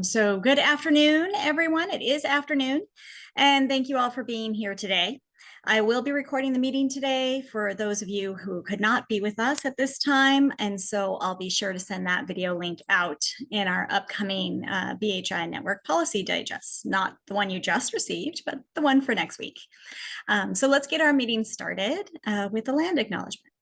So good afternoon, everyone. It is afternoon, and thank you all for being here today. I will be recording the meeting today for those of you who could not be with us at this time, and so I'll be sure to send that video link out in our upcoming BHI Network Policy Digest, not the one you just received, but the one for next week. So let's get our meeting started with the land acknowledgement.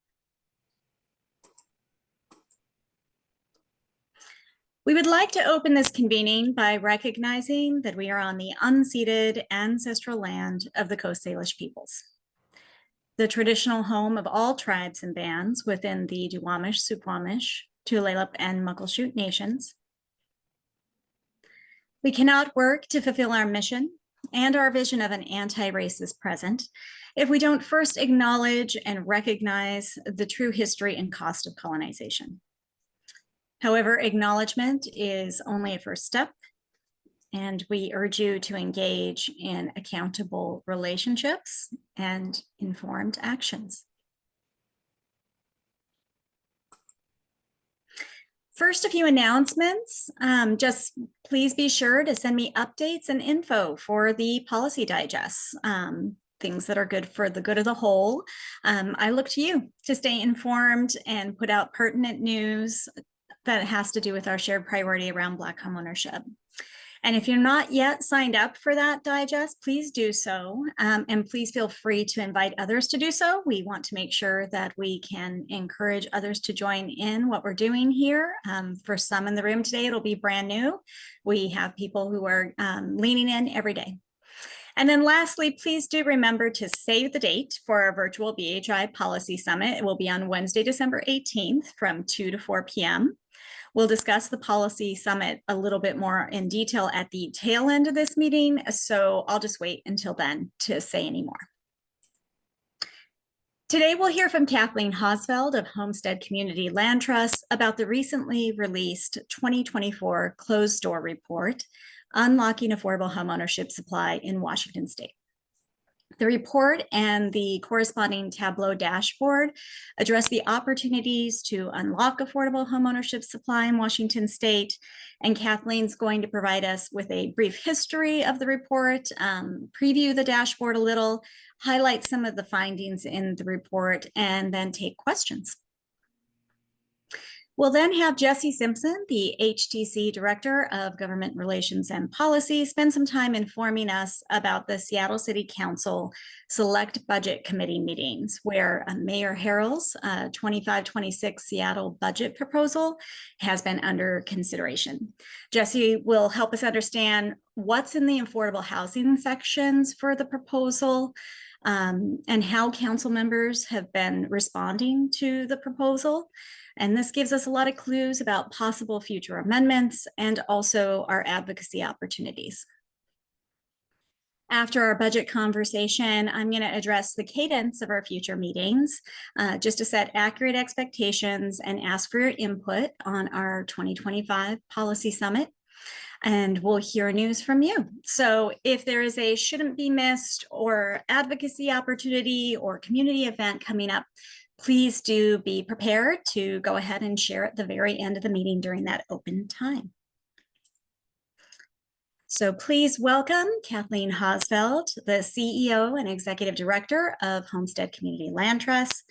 We would like to open this convening by recognizing that we are on the unceded ancestral land of the Coast Salish peoples, the traditional home of all tribes and bands within the Duwamish, Suquamish, Tulalip, and Muckleshoot nations. We cannot work to fulfill our mission and our vision of an anti-racist present if we don't first acknowledge and recognize the true history and cost of colonization. However, acknowledgement is only a first step, and we urge you to engage in accountable relationships and informed actions. First, a few announcements. Just please be sure to send me updates and info for the policy digests. Things that are good for the good of the whole. I look to you to stay informed and put out pertinent news that has to do with our shared priority around Black homeownership. And if you're not yet signed up for that digest, please do so. And please feel free to invite others to do so. We want to make sure that we can encourage others to join in what we're doing here. For some in the room today, it'll be brand new. We have people who are leaning in every day. And then lastly, please do remember to save the date for our virtual BHI Policy Summit. It will be on Wednesday, December 18th from 2 to 4 p.m. We'll discuss the policy summit a little bit more in detail at the tail end of this meeting, so I'll just wait until then to say any more. Today, we'll hear from Kathleen Hosfeld of Homestead Community Land Trust about the recently released 2024 closed door report, Unlocking Affordable Homeownership Supply in Washington State. The report and the corresponding Tableau dashboard address the opportunities to unlock affordable homeownership supply in Washington State. And Kathleen's going to provide us with a brief history of the report, preview the dashboard a little, highlight some of the findings in the report, and then take questions. We'll then have Jesse Simpson, the HTC Director of Government Relations and Policy, spend some time informing us about the Seattle City Council Select Budget Committee meetings, where Mayor Harrell's 25-26 Seattle budget proposal has been under consideration. Jesse will help us understand what's in the affordable housing sections for the proposal, and how council members have been responding to the proposal. And this gives us a lot of clues about possible future amendments and also our advocacy opportunities. After our budget conversation, I'm going to address the cadence of our future meetings, just to set accurate expectations and ask for your input on our 2025 Policy Summit. And we'll hear news from you. So if there is a shouldn't be missed or advocacy opportunity or community event coming up, please do be prepared to go ahead and share at the very end of the meeting during that open time. So please welcome Kathleen Hosfeld, the CEO and Executive Director of Homestead Community Land Trust.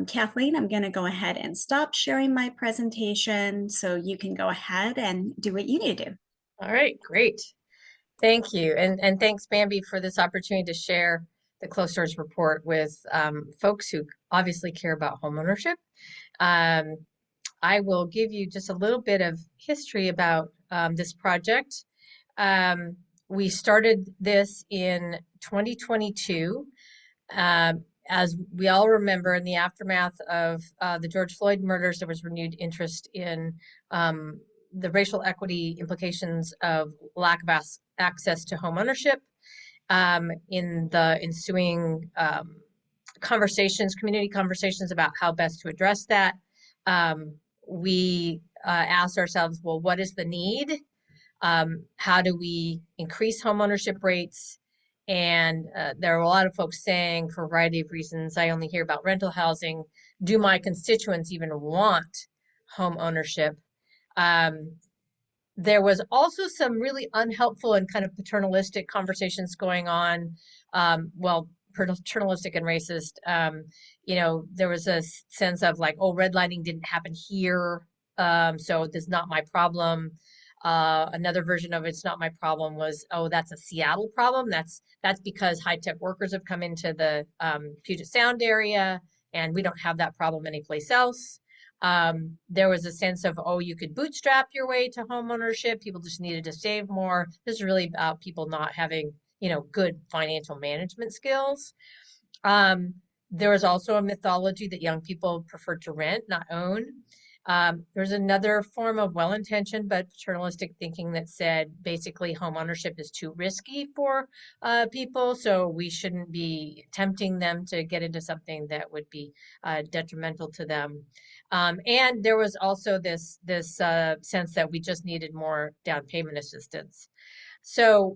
Kathleen, I'm going to go ahead and stop sharing my presentation so you can go ahead and do what you need to do. All right, great. Thank you. And thanks, Bambi, for this opportunity to share the closed doors report with folks who obviously care about homeownership. I will give you just a little bit of history about this project. We started this in 2022. As we all remember, in the aftermath of the George Floyd murders, there was renewed interest in the racial equity implications of lack of access to homeownership. In the ensuing community conversations about how best to address that, we asked ourselves, well, what is the need? How do we increase homeownership rates? And there are a lot of folks saying, for a variety of reasons, I only hear about rental housing. Do my constituents even want home ownership? There was also some really unhelpful and kind of paternalistic conversations going on. Well, paternalistic and racist. There was a sense of like, oh, redlining didn't happen here, so this is not my problem. Another version of it's not my problem was, oh, that's a Seattle problem. That's because high tech workers have come into the Puget Sound area, and we don't have that problem anyplace else. There was a sense of, oh, you could bootstrap your way to home ownership. People just needed to save more. This is really about people not having, good financial management skills. There was also a mythology that young people preferred to rent, not own. There's another form of well-intentioned but paternalistic thinking that said basically home ownership is too risky for people, so we shouldn't be tempting them to get into something that would be detrimental to them. And there was also this sense that we just needed more down payment assistance. So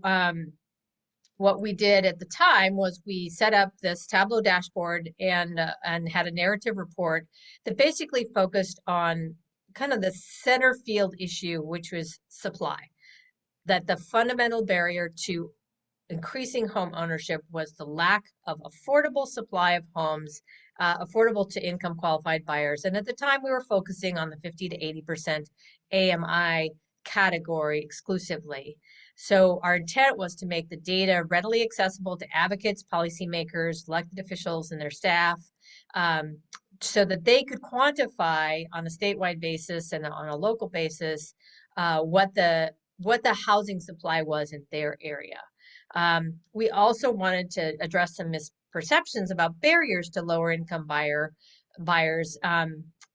what we did at the time was we set up this Tableau dashboard and had a narrative report that basically focused on kind of the center field issue, which was supply. That the fundamental barrier to increasing home ownership was the lack of affordable supply of homes, affordable to income qualified buyers. And at the time, we were focusing on the 50 to 80% AMI category exclusively. So our intent was to make the data readily accessible to advocates, policymakers, elected officials, and their staff, so that they could quantify on a statewide basis and on a local basis what the housing supply was in their area. We also wanted to address some misperceptions about barriers to lower income buyers.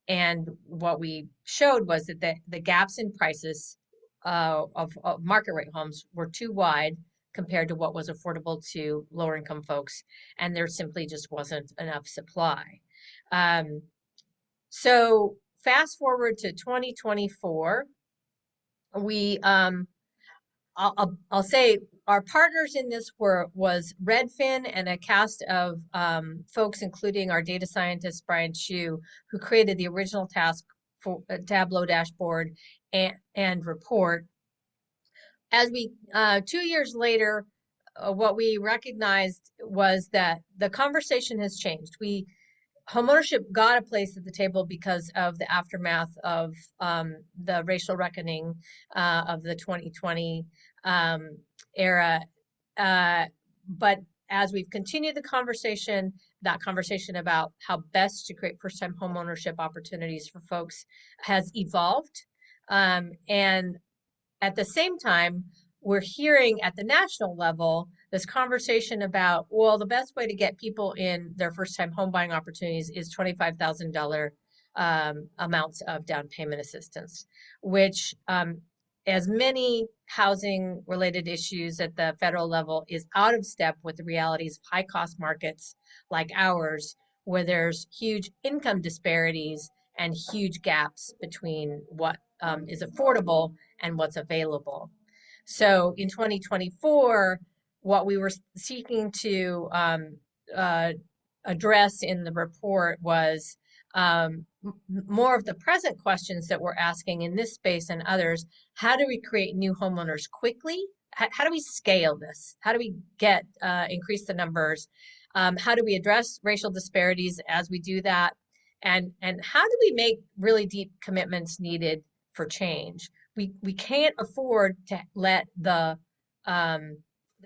And what we showed was that the gaps in prices of market rate homes were too wide compared to what was affordable to lower income folks. And there simply just wasn't enough supply. So fast forward to 2024, we I'll say our partners in this was Redfin and a cast of folks, including our data scientist Brian Chu, who created the original task for Tableau dashboard and report. As we 2 years later, what we recognized was that the conversation has changed. Homeownership got a place at the table because of the aftermath of the racial reckoning of the 2020 era. But as we've continued the conversation, that conversation about how best to create first-time homeownership opportunities for folks has evolved. And at the same time, we're hearing at the national level this conversation about, well, the best way to get people in their first time home buying opportunities is $25,000 amounts of down payment assistance, which as many housing related issues at the federal level is out of step with the realities of high cost markets like ours, where there's huge income disparities and huge gaps between what is affordable and what's available. So in 2024, what we were seeking to address in the report was more of the present questions that we're asking in this space and others. How do we create new homeowners quickly? How do we scale this? How do we increase the numbers? How do we address racial disparities as we do that? And how do we make really deep commitments needed for change? We can't afford to let the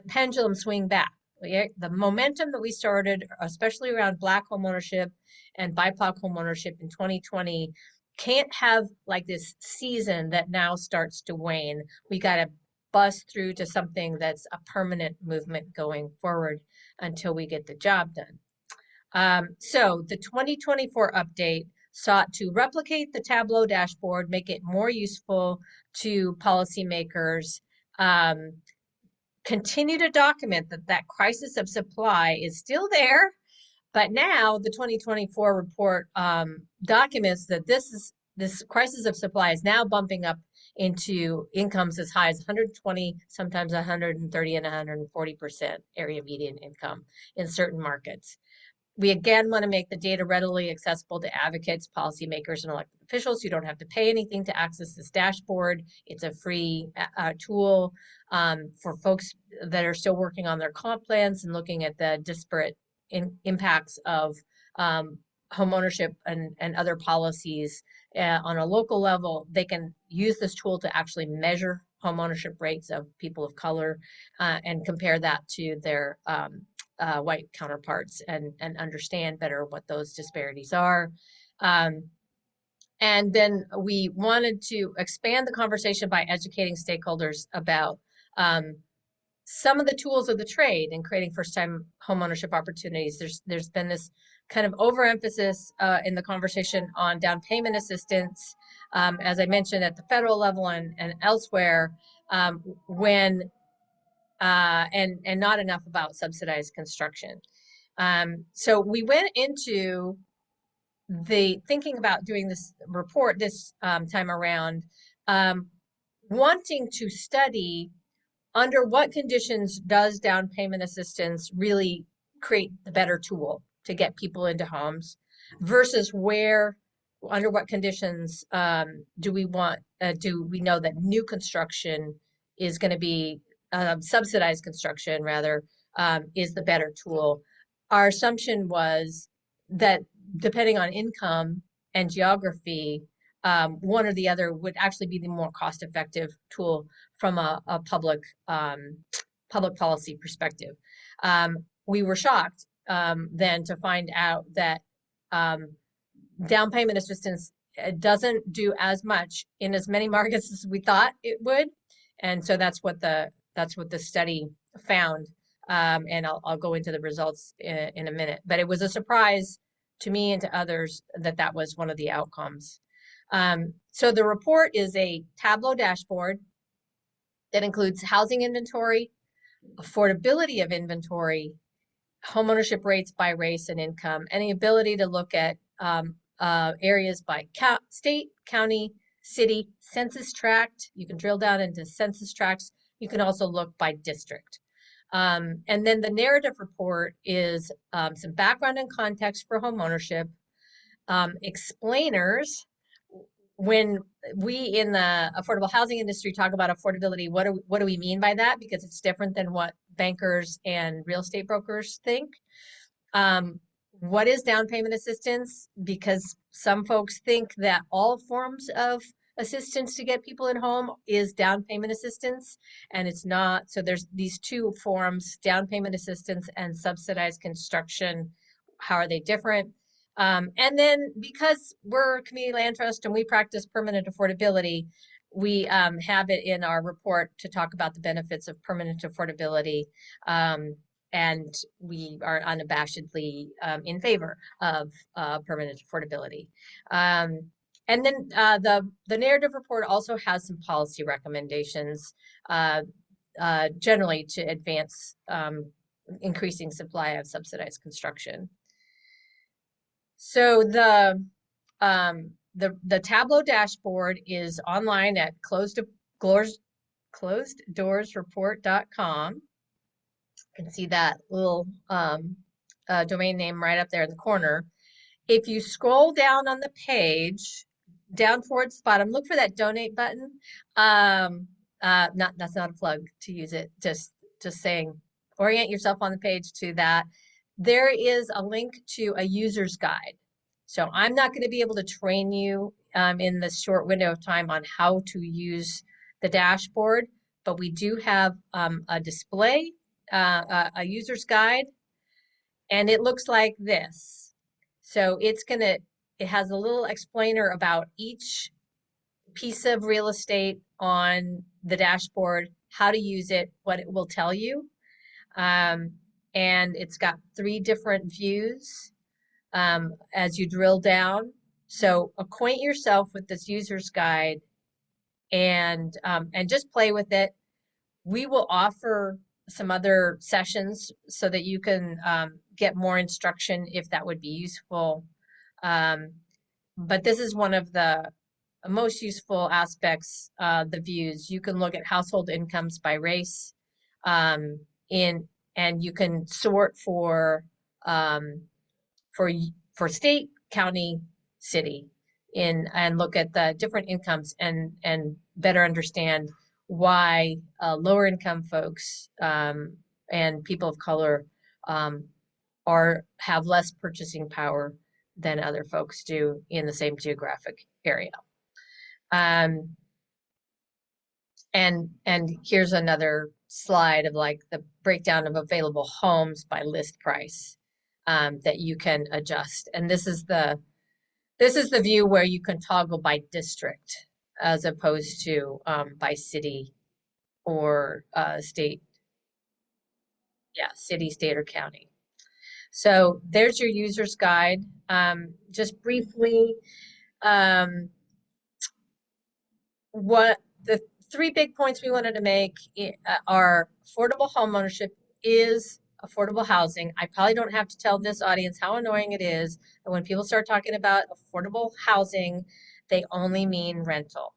pendulum swing back. The momentum that we started, especially around Black homeownership and BIPOC homeownership in 2020, can't have like this season that now starts to wane. We got to bust through to something that's a permanent movement going forward until we get the job done. So the 2024 update sought to replicate the Tableau dashboard, make it more useful to policymakers, continue to document that crisis of supply is still there, but now the 2024 report documents that this crisis of supply is now bumping up into incomes as high as 120, sometimes 130 and 140% area median income in certain markets. We again want to make the data readily accessible to advocates, policymakers, and elected officials. You don't have to pay anything to access this dashboard. It's a free tool for folks that are still working on their comp plans and looking at the disparate impacts of home ownership and other policies on a local level. They can use this tool to actually measure home ownership rates of people of color and compare that to their white counterparts and understand better what those disparities are. And then we wanted to expand the conversation by educating stakeholders about some of the tools of the trade in creating first-time homeownership opportunities. There's been this kind of overemphasis in the conversation on down payment assistance, as I mentioned, at the federal level and elsewhere, when and not enough about subsidized construction. So we went into the thinking about doing this report this time around, wanting to study under what conditions does down payment assistance really create the better tool to get people into homes versus where, under what conditions do we know that new construction is going to be subsidized construction rather is the better tool. Our assumption was that depending on income and geography, one or the other would actually be the more cost-effective tool from a public policy perspective. We were shocked then to find out that down payment assistance doesn't do as much in as many markets as we thought it would, and so that's what the study found. And I'll go into the results in a minute. But it was a surprise to me and to others that that was one of the outcomes. So the report is a Tableau dashboard that includes housing inventory, affordability of inventory, homeownership rates by race and income, and the ability to look at areas by state, county, city, census tract. You can drill down into census tracts. You can also look by district. And then the narrative report is some background and context for homeownership, explainers. When we in the affordable housing industry talk about affordability, what do we mean by that? Because it's different than what bankers and real estate brokers think. What is down payment assistance? Because some folks think that all forms of assistance to get people in home is down payment assistance, and it's not. So there's these two forms, down payment assistance and subsidized construction. How are they different? And then because we're a community land trust and we practice permanent affordability, we have it in our report to talk about the benefits of permanent affordability. And we are unabashedly in favor of permanent affordability. And then the narrative report also has some policy recommendations, generally to advance increasing supply of subsidized construction. So the Tableau dashboard is online at closeddoorsreport.com. You can see that little domain name right up there in the corner. If you scroll down on the page, down towards the bottom, look for that donate button. That's not a plug to use it. Just saying, orient yourself on the page to that. There is a link to a user's guide. So I'm not going to be able to train you in this short window of time on how to use the dashboard, but we do have a display, a user's guide, and it looks like this. So it has a little explainer about each piece of real estate on the dashboard, how to use it, what it will tell you. And it's got 3 different views as you drill down. So acquaint yourself with this user's guide and just play with it. We will offer some other sessions so that you can get more instruction if that would be useful. But this is one of the most useful aspects, the views. You can look at household incomes by race and you can sort for for state, county, city, and look at the different incomes and better understand why lower income folks and people of color have less purchasing power than other folks do in the same geographic area. And here's another slide of like the breakdown of available homes by list price that you can adjust. And this is the view where you can toggle by district as opposed to by city or state. Yeah, city, state, or county. So there's your user's guide. Just briefly, what the three big points we wanted to make are affordable homeownership is affordable housing. I probably don't have to tell this audience how annoying it is that when people start talking about affordable housing, they only mean rental.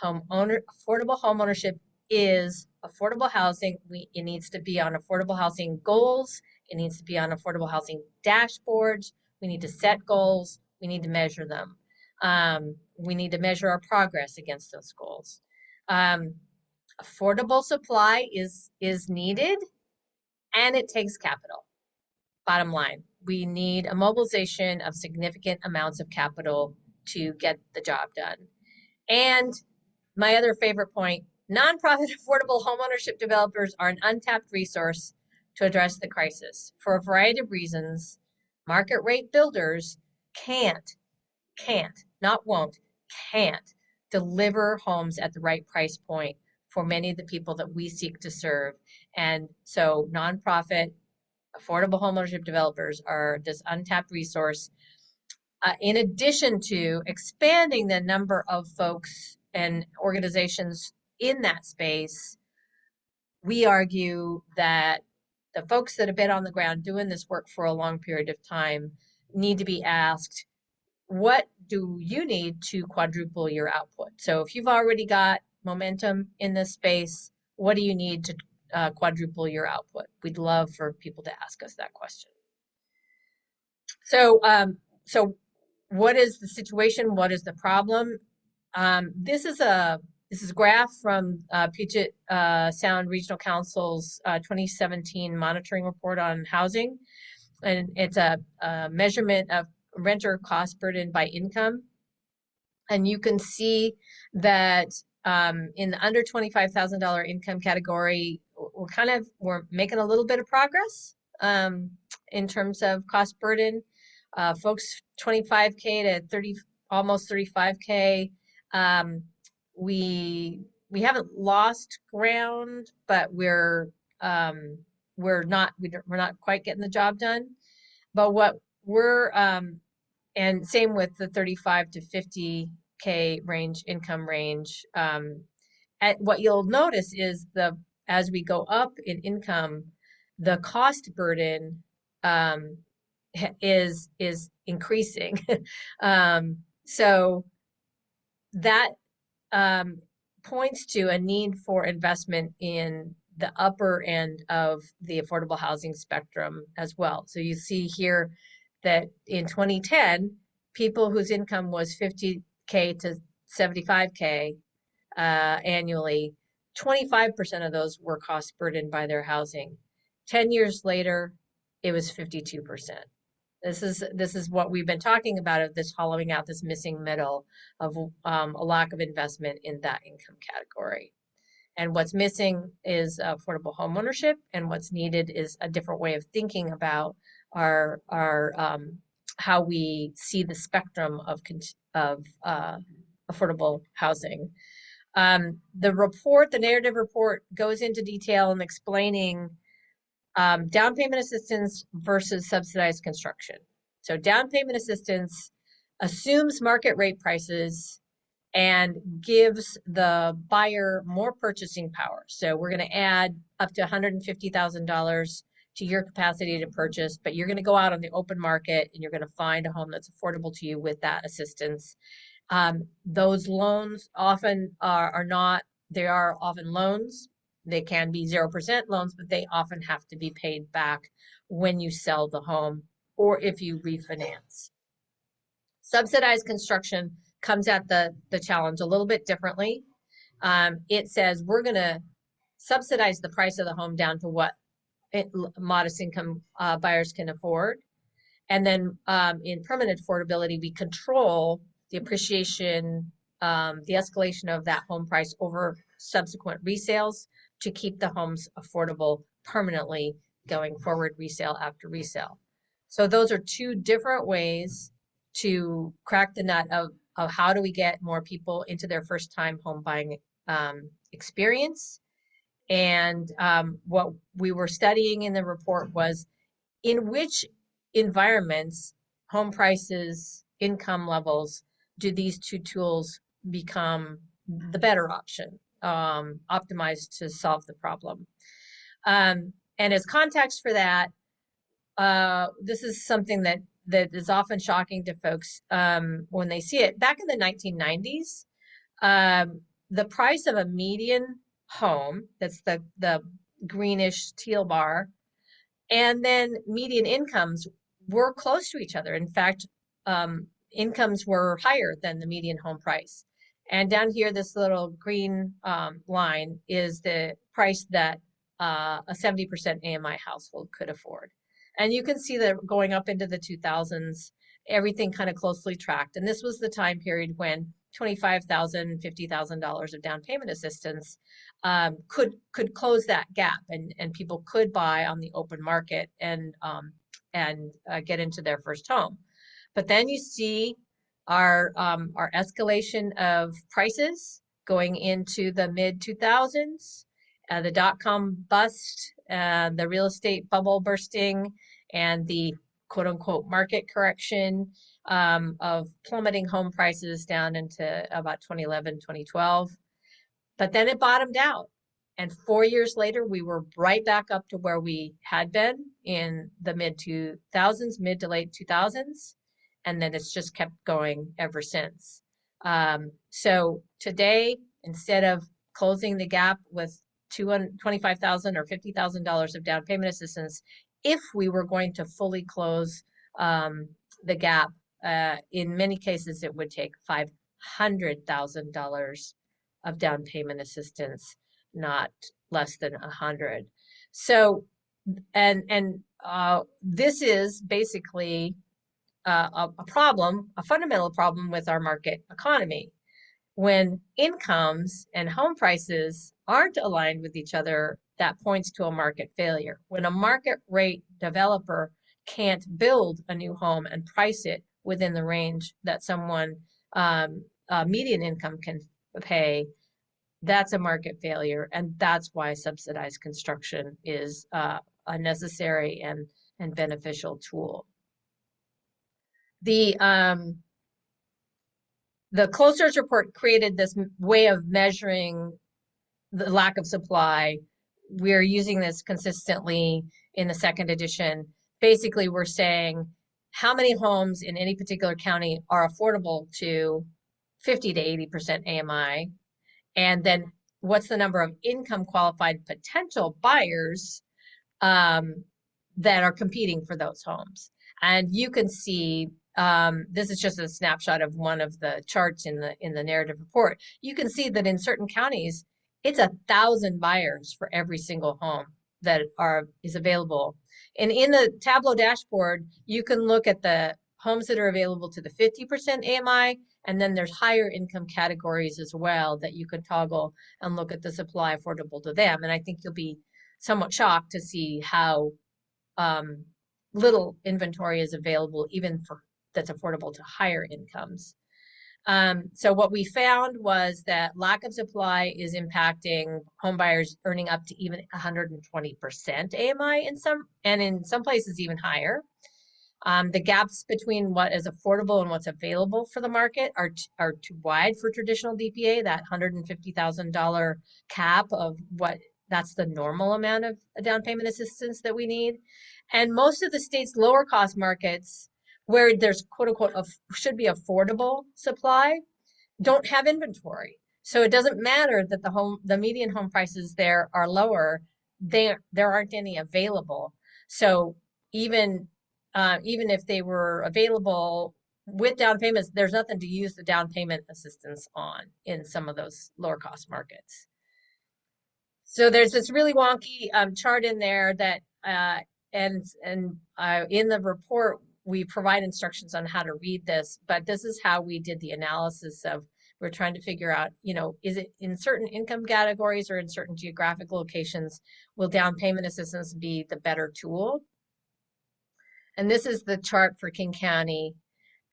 Affordable homeownership is affordable housing. It needs to be on affordable housing goals. It needs to be on affordable housing dashboards. We need to set goals. We need to measure them. We need to measure our progress against those goals. Affordable supply is needed, and it takes capital. Bottom line, we need a mobilization of significant amounts of capital to get the job done. And my other favorite point, nonprofit affordable homeownership developers are an untapped resource to address the crisis. For a variety of reasons, market rate builders can't, not won't, can't deliver homes at the right price point for many of the people that we seek to serve. And so nonprofit affordable homeownership developers are this untapped resource. In addition to expanding the number of folks and organizations in that space, we argue that the folks that have been on the ground doing this work for a long period of time need to be asked, what do you need to quadruple your output? So if you've already got momentum in this space, what do you need to quadruple your output? We'd love for people to ask us that question. So, what is the situation? What is the problem? This is a graph from Puget Sound Regional Council's 2017 monitoring report on housing, and it's a measurement of renter cost burden by income. And you can see that in the under $25,000 income category, we're making a little bit of progress in terms of cost burden. Folks 25K to 30, almost 35K. We haven't lost ground, but we're not quite getting the job done. But what we're and same with the 35 to 50K range, income range. What you'll notice is as we go up in income, the cost burden is increasing. So that points to a need for investment in the upper end of the affordable housing spectrum as well. So you see here that in 2010, people whose income was 50K to 75K annually, 25% of those were cost burdened by their housing. 10 years later, it was 52%. This is what we've been talking about, of this hollowing out, this missing middle of a lack of investment in that income category. And what's missing is affordable homeownership, and what's needed is a different way of thinking about our how we see the spectrum of affordable housing. The narrative report goes into detail in explaining down payment assistance versus subsidized construction. So down payment assistance assumes market rate prices and gives the buyer more purchasing power. So we're going to add up to $150,000 to your capacity to purchase, but you're going to go out on the open market and you're going to find a home that's affordable to you with that assistance. Those loans often are not, they are often loans. They can be 0% loans, but they often have to be paid back when you sell the home. or if you refinance. Subsidized construction comes at the challenge a little bit differently. It says we're going to subsidize the price of the home down to what modest income buyers can afford. And then in permanent affordability, we control the appreciation, the escalation of that home price over subsequent resales to keep the homes affordable permanently going forward, resale after resale. So those are two different ways to crack the nut of how do we get more people into their first time home buying experience. And what we were studying in the report was in which environments, home prices, income levels, do these two tools become the better option, optimized to solve the problem. And as context for that, this is something that is often shocking to folks when they see it. Back in the 1990s, the price of a median home, that's the greenish teal bar, and then median incomes were close to each other. In fact, incomes were higher than the median home price. And down here, this little green line is the price that a 70% AMI household could afford. And you can see that going up into the 2000s, everything kind of closely tracked. And this was the time period when $25,000, $50,000 of down payment assistance could close that gap, and people could buy on the open market and get into their first home. But then you see our escalation of prices going into the mid 2000s, the dot-com bust, the real estate bubble bursting, and the quote unquote market correction of plummeting home prices down into about 2011, 2012. But then it bottomed out. And 4 years later, we were right back up to where we had been in the mid 2000s, mid to late 2000s. And then it's just kept going ever since. So today, instead of closing the gap with $25,000 or $50,000 of down payment assistance, if we were going to fully close the gap, in many cases, it would take $500,000 of down payment assistance, not less than 100. So, this is basically a problem, a fundamental problem with our market economy. When incomes and home prices aren't aligned with each other, that points to a market failure. When a market rate developer can't build a new home and price it within the range that someone median income can pay, that's a market failure. And that's why subsidized construction is a necessary and beneficial tool. The Closed Doors report created this way of measuring the lack of supply. We're using this consistently in the second edition. Basically, we're saying how many homes in any particular county are affordable to 50 to 80% AMI, and then what's the number of income qualified potential buyers that are competing for those homes. And you can see, this is just a snapshot of one of the charts in the narrative report. You can see that in certain counties, it's 1,000 buyers for every single home that is available. And in the Tableau dashboard, you can look at the homes that are available to the 50% AMI, and then there's higher income categories as well that you could toggle and look at the supply affordable to them. And I think you'll be somewhat shocked to see how little inventory is available even that's affordable to higher incomes. So what we found was that lack of supply is impacting home buyers earning up to even 120% AMI in some places even higher. The gaps between what is affordable and what's available for the market are too wide for traditional DPA, that $150,000 cap of that's the normal amount of down payment assistance that we need. And most of the state's lower cost markets, where there's quote unquote should be affordable supply, don't have inventory. So it doesn't matter that the median home prices there are lower, there aren't any available. So even even if they were available with down payments, there's nothing to use the down payment assistance on in some of those lower cost markets. So there's this really wonky chart in there that, and in the report, we provide instructions on how to read this, but this is how we did the analysis of, we're trying to figure out, is it in certain income categories or in certain geographic locations, will down payment assistance be the better tool? And this is the chart for King County.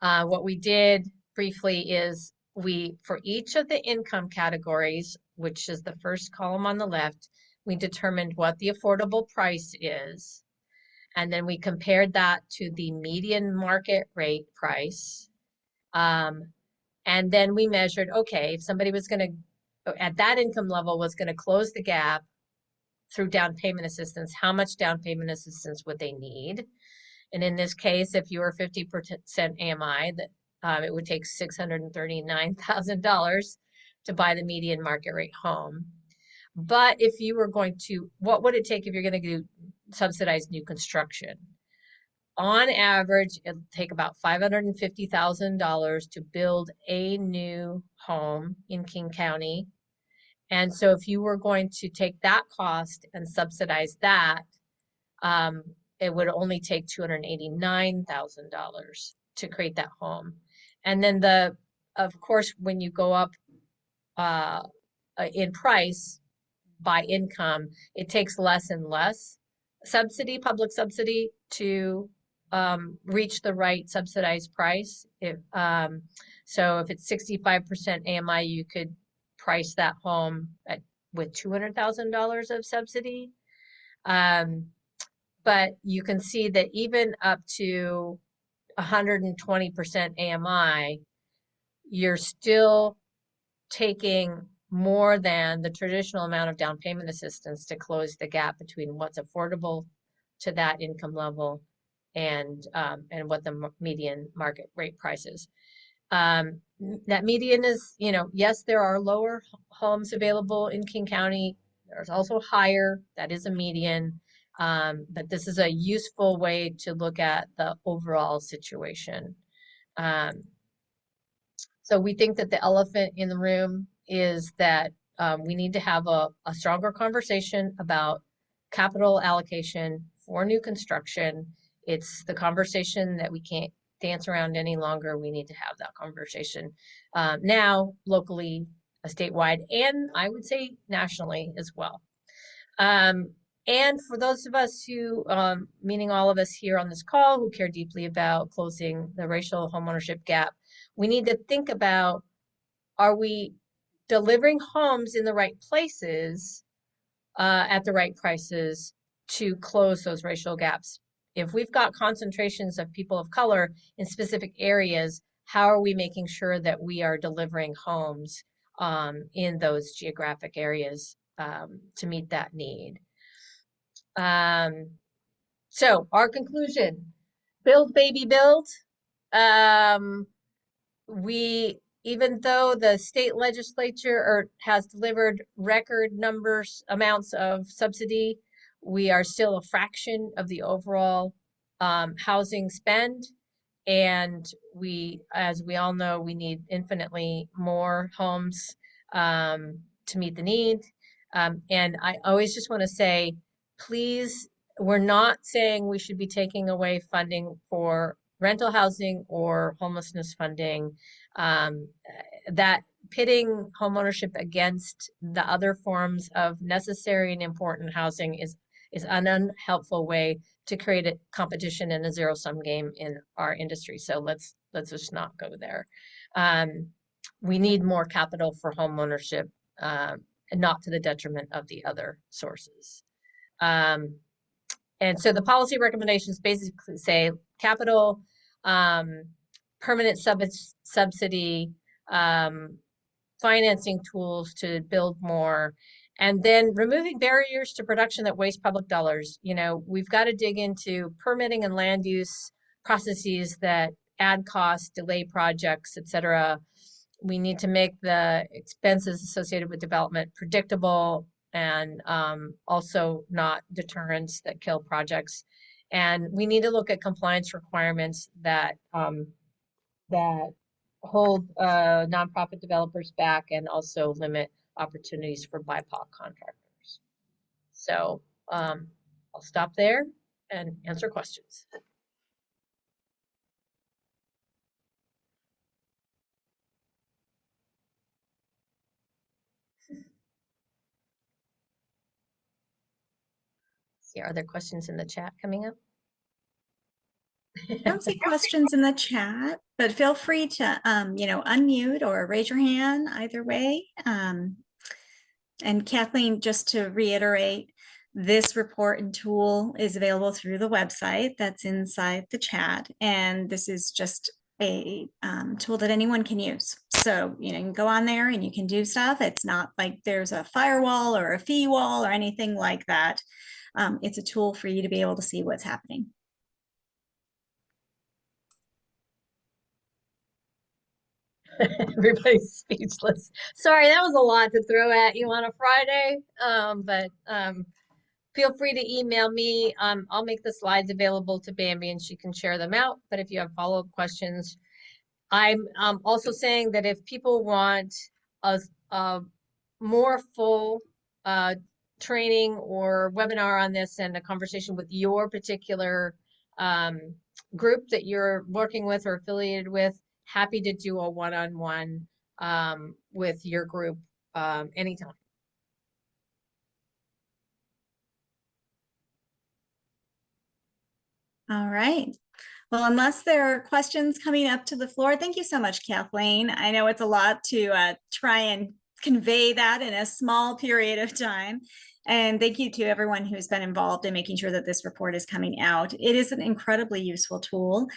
What we did briefly is for each of the income categories, which is the first column on the left, we determined what the affordable price is. And then we compared that to the median market rate price. And then we measured, okay, if somebody was going to, at that income level, was going to close the gap through down payment assistance, how much down payment assistance would they need? And in this case, if you were 50% AMI, that it would take $639,000 to buy the median market rate home. But if you were going to, what would it take if you're going to do subsidized new construction? On average, it'll take about $550,000 to build a new home in King County. And so if you were going to take that cost and subsidize that, it would only take $289,000 to create that home. And then of course, when you go up in price by income, it takes less and less public subsidy to reach the right subsidized price. So if it's 65% AMI, you could price that home with $200,000 of subsidy. But you can see that even up to 120% AMI, you're still taking more than the traditional amount of down payment assistance to close the gap between what's affordable to that income level and what the median market rate price is. That median is, yes, there are lower homes available in King County. There's also higher, that is a median. But this is a useful way to look at the overall situation. So we think that the elephant in the room is that we need to have a stronger conversation about capital allocation for new construction. It's the conversation that we can't dance around any longer. We need to have that conversation now, locally, statewide, and I would say nationally as well. And for those of us who, meaning all of us here on this call, who care deeply about closing the racial homeownership gap, we need to think about, are we delivering homes in the right places at the right prices to close those racial gaps? If we've got concentrations of people of color in specific areas, how are we making sure that we are delivering homes in those geographic areas to meet that need? So our conclusion, build, baby, build. Even though the state legislature has delivered record amounts of subsidy, we are still a fraction of the overall housing spend. And as we all know, we need infinitely more homes to meet the need. And I always just want to say, please, we're not saying we should be taking away funding for rental housing or homelessness funding. That pitting homeownership against the other forms of necessary and important housing is an unhelpful way to create a competition and a zero-sum game in our industry. So let's just not go there. We need more capital for homeownership, and not to the detriment of the other sources. And so the policy recommendations basically say capital, permanent subsidy, financing tools to build more, and then removing barriers to production that waste public dollars. We've got to dig into permitting and land use processes that add costs, delay projects, etc. We need to make the expenses associated with development predictable and also not deterrents that kill projects. And we need to look at compliance requirements that that hold nonprofit developers back and also limit opportunities for BIPOC contractors. So I'll stop there and answer questions. See, are there questions in the chat coming up? I don't see questions in the chat, but feel free to, unmute or raise your hand either way. And Kathleen, just to reiterate, this report and tool is available through the website that's inside the chat. And this is just a tool that anyone can use. So, you can go on there and you can do stuff. It's not like there's a firewall or a fee wall or anything like that. It's a tool for you to be able to see what's happening. Everybody's speechless. Sorry, that was a lot to throw at you on a Friday. Feel free to email me. I'll make the slides available to Bambi and she can share them out. But if you have follow-up questions, I'm also saying that if people want a more full training or webinar on this and a conversation with your particular group that you're working with or affiliated with, happy to do a one-on-one with your group anytime. All right. Well, unless there are questions coming up to the floor, thank you so much, Kathleen. I know it's a lot to try and convey that in a small period of time. And thank you to everyone who's been involved in making sure that this report is coming out. It is an incredibly useful tool.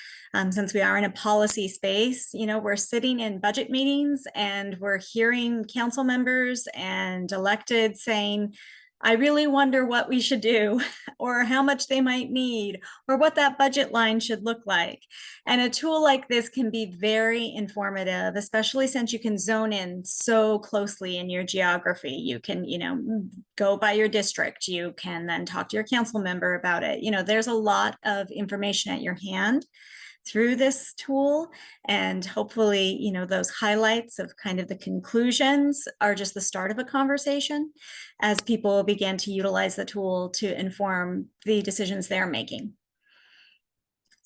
Since we are in a policy space, we're sitting in budget meetings and we're hearing council members and elected saying, I really wonder what we should do or how much they might need or what that budget line should look like. And a tool like this can be very informative, especially since you can zone in so closely in your geography. You can, go by your district. You can then talk to your council member about it. There's a lot of information at your hand through this tool, and hopefully those highlights of kind of the conclusions are just the start of a conversation as people begin to utilize the tool to inform the decisions they're making.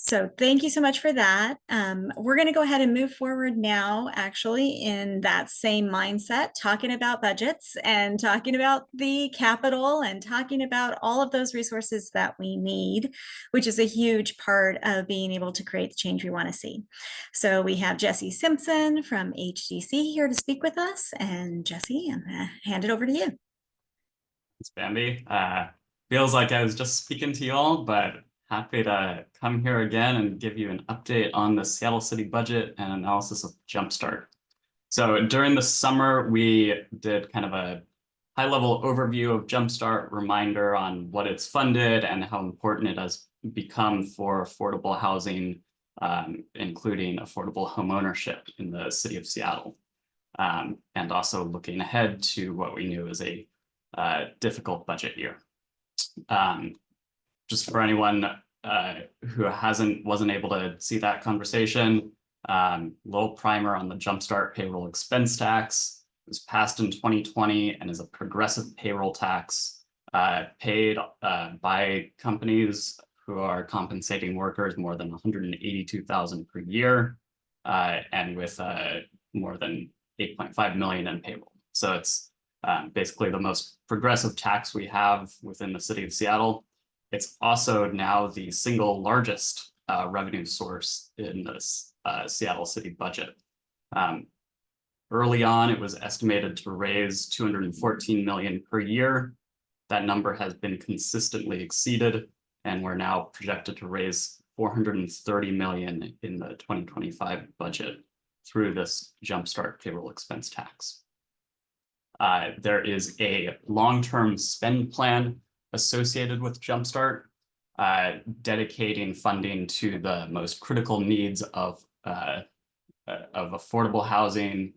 So thank you so much for that. We're going to go ahead and move forward now, actually, in that same mindset, talking about budgets and talking about the capital and talking about all of those resources that we need, which is a huge part of being able to create the change we want to see. So we have Jesse Simpson from HDC here to speak with us. And Jesse, I'm going to hand it over to you. Thanks, Bambi. Feels like I was just speaking to you all, but happy to come here again and give you an update on the Seattle City budget and analysis of Jumpstart. So during the summer, we did kind of a high-level overview of Jumpstart, reminder on what it's funded and how important it has become for affordable housing, including affordable homeownership in the city of Seattle. And also looking ahead to what we knew is a difficult budget year. Just for anyone who wasn't able to see that conversation, little primer on the Jumpstart payroll expense tax. It was passed in 2020 and is a progressive payroll tax paid by companies who are compensating workers more than $182,000 per year, and with more than 8.5 million in payroll. So it's basically the most progressive tax we have within the city of Seattle. It's also now the single largest revenue source in the Seattle city budget. Early on, it was estimated to raise 214 million per year. That number has been consistently exceeded, and we're now projected to raise 430 million in the 2025 budget through this Jumpstart payroll expense tax. There is a long-term spend plan associated with Jumpstart, dedicating funding to the most critical needs of affordable housing,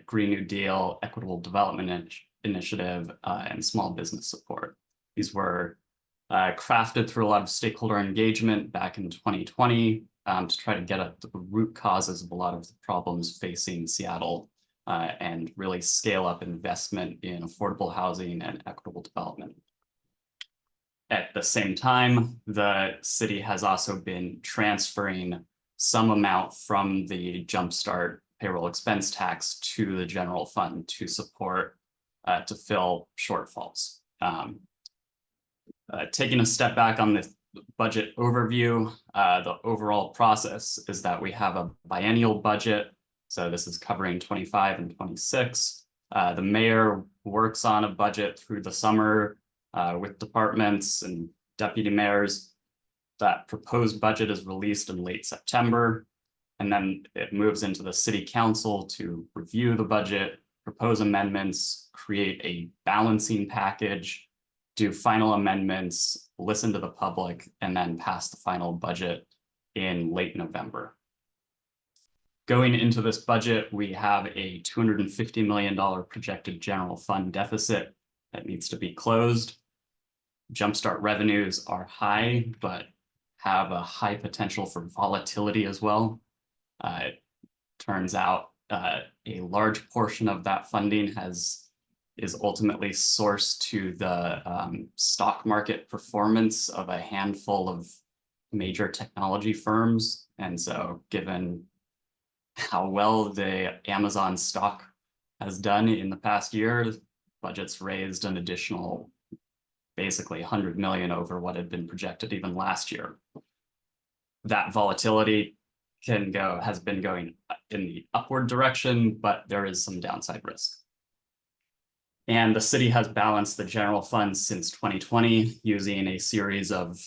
Green New Deal, equitable development initiative, and small business support. These were crafted through a lot of stakeholder engagement back in 2020 to try to get at the root causes of a lot of the problems facing Seattle and really scale up investment in affordable housing and equitable development. At the same time, the city has also been transferring some amount from the Jumpstart payroll expense tax to the general fund to support, to fill shortfalls. Taking a step back on the budget overview, the overall process is that we have a biennial budget. So this is covering 25 and 26. The mayor works on a budget through the summer with departments and deputy mayors. That proposed budget is released in late September, and then it moves into the city council to review the budget, propose amendments, create a balancing package, do final amendments, listen to the public, and then pass the final budget in late November. Going into this budget, we have a $250 million projected general fund deficit that needs to be closed. Jumpstart revenues are high, but have a high potential for volatility as well. It turns out a large portion of that funding is ultimately sourced to the stock market performance of a handful of major technology firms. And so given how well the Amazon stock has done in the past year, budget's raised an additional basically 100 million over what had been projected even last year. That volatility has been going in the upward direction, but there is some downside risk. And the city has balanced the general fund since 2020 using a series of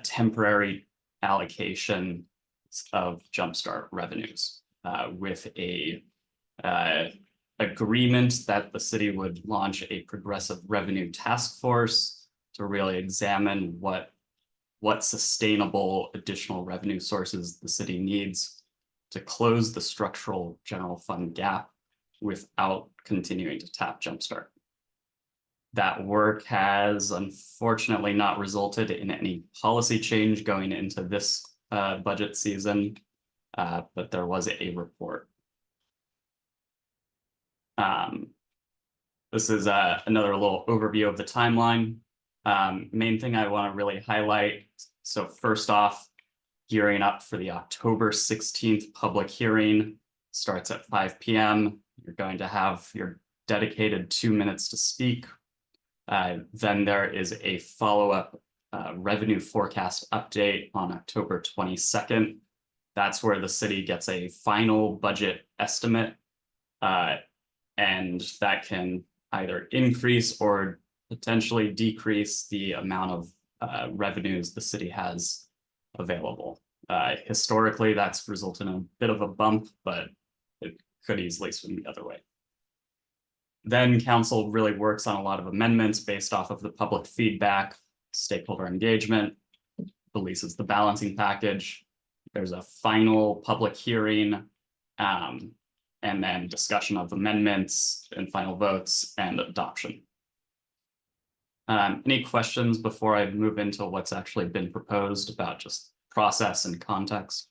temporary allocation of Jumpstart revenues with a agreement that the city would launch a progressive revenue task force to really examine what sustainable additional revenue sources the city needs to close the structural general fund gap without continuing to tap Jumpstart. That work has unfortunately not resulted in any policy change going into this budget season, but there was a report. This is another little overview of the timeline. Main thing I want to really highlight. So first off, gearing up for the October 16th public hearing, starts at 5 p.m. You're going to have your dedicated 2 minutes to speak. Then there is a follow-up revenue forecast update on October 22nd. That's where the city gets a final budget estimate, and that can either increase or potentially decrease the amount of revenues the city has available. Historically, that's resulted in a bit of a bump, but it could easily swing the other way. Then council really works on a lot of amendments based off of the public feedback, stakeholder engagement, releases the balancing package. There's a final public hearing, and then discussion of amendments and final votes and adoption. Any questions before I move into what's actually been proposed about just process and context?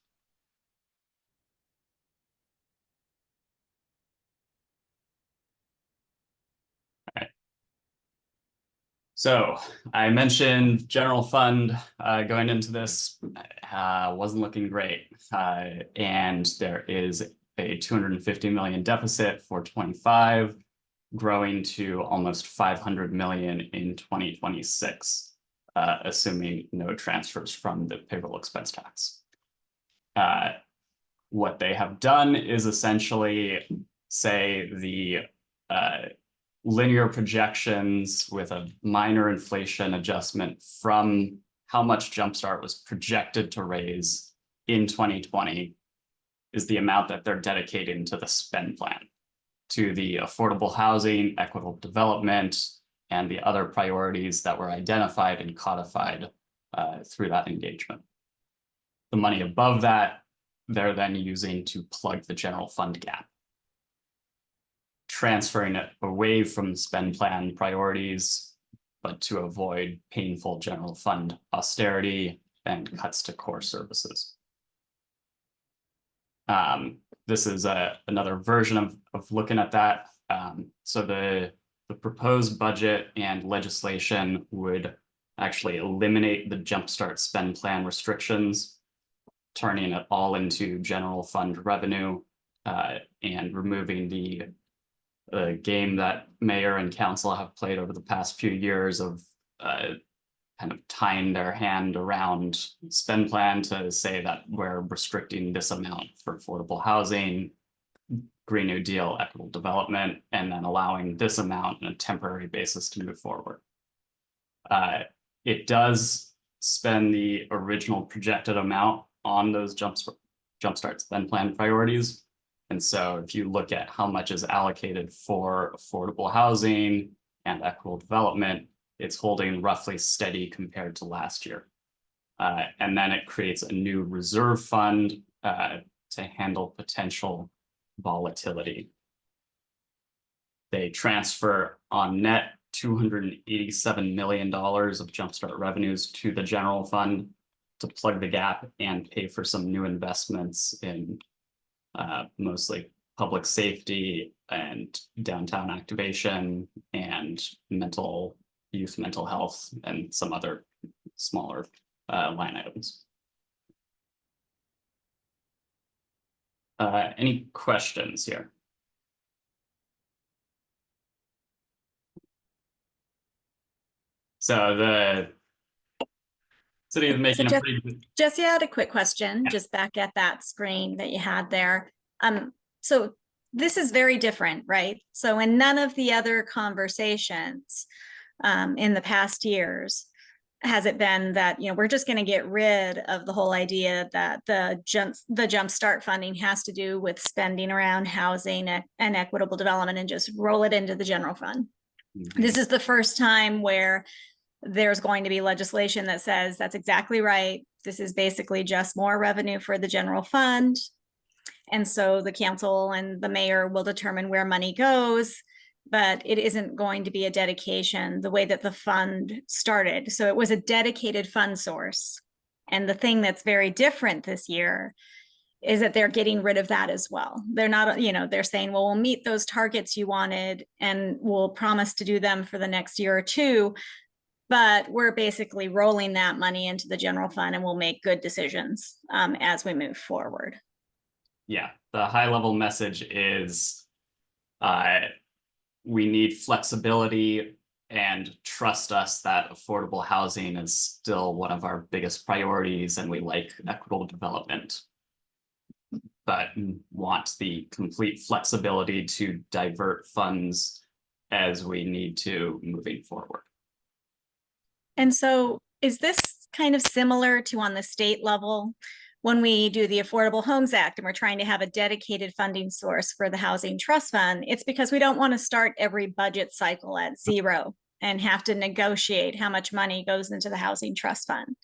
All right. So I mentioned general fund going into this wasn't looking great. And there is a 250 million deficit for 25, growing to almost 500 million in 2026, assuming no transfers from the payroll expense tax. What they have done is essentially say the linear projections with a minor inflation adjustment from how much Jumpstart was projected to raise in 2020 is the amount that they're dedicating to the spend plan, to the affordable housing, equitable development, and the other priorities that were identified and codified through that engagement. The money above that, they're then using to plug the general fund gap. Transferring it away from spend plan priorities, but to avoid painful general fund austerity and cuts to core services. This is another version of looking at that. So the proposed budget and legislation would actually eliminate the Jumpstart spend plan restrictions, turning it all into general fund revenue, and removing the game that mayor and council have played over the past few years of kind of tying their hand around spend plan to say that we're restricting this amount for affordable housing, Green New Deal, equitable development, and then allowing this amount on a temporary basis to move forward. It does spend the original projected amount on those Jumpstart spend plan priorities. And so if you look at how much is allocated for affordable housing and equitable development, it's holding roughly steady compared to last year. And then it creates a new reserve fund to handle potential volatility. They transfer on net $287 million of Jumpstart revenues to the general fund to plug the gap and pay for some new investments in mostly public safety and downtown activation and youth mental health and some other smaller line items. Any questions here? So the city is making a pretty good. Jesse, I had a quick question, just back at that screen that you had there. So this is very different, right? So in none of the other conversations in the past years has it been that, you know, we're just going to get rid of the whole idea that the Jumpstart funding has to do with spending around housing and equitable development and just roll it into the general fund. Mm-hmm. This is the first time where there's going to be legislation that says that's exactly right. This is basically just more revenue for the general fund. And so the council and the mayor will determine where money goes, but it isn't going to be a dedication the way that the fund started. So it was a dedicated fund source. And the thing that's very different this year is that they're getting rid of that as well. They're not, you know, they're saying, well, we'll meet those targets you wanted and we'll promise to do them for the next year or two. But we're basically rolling that money into the general fund and we'll make good decisions as we move forward. Yeah, the high level message is we need flexibility and trust us that affordable housing is still one of our biggest priorities and we like equitable development, but want the complete flexibility to divert funds as we need to moving forward. And so is this kind of similar to on the state level when we do the Affordable Homes Act and we're trying to have a dedicated funding source for the Housing Trust Fund? It's because we don't want to start every budget cycle at zero and have to negotiate how much money goes into the Housing Trust Fund.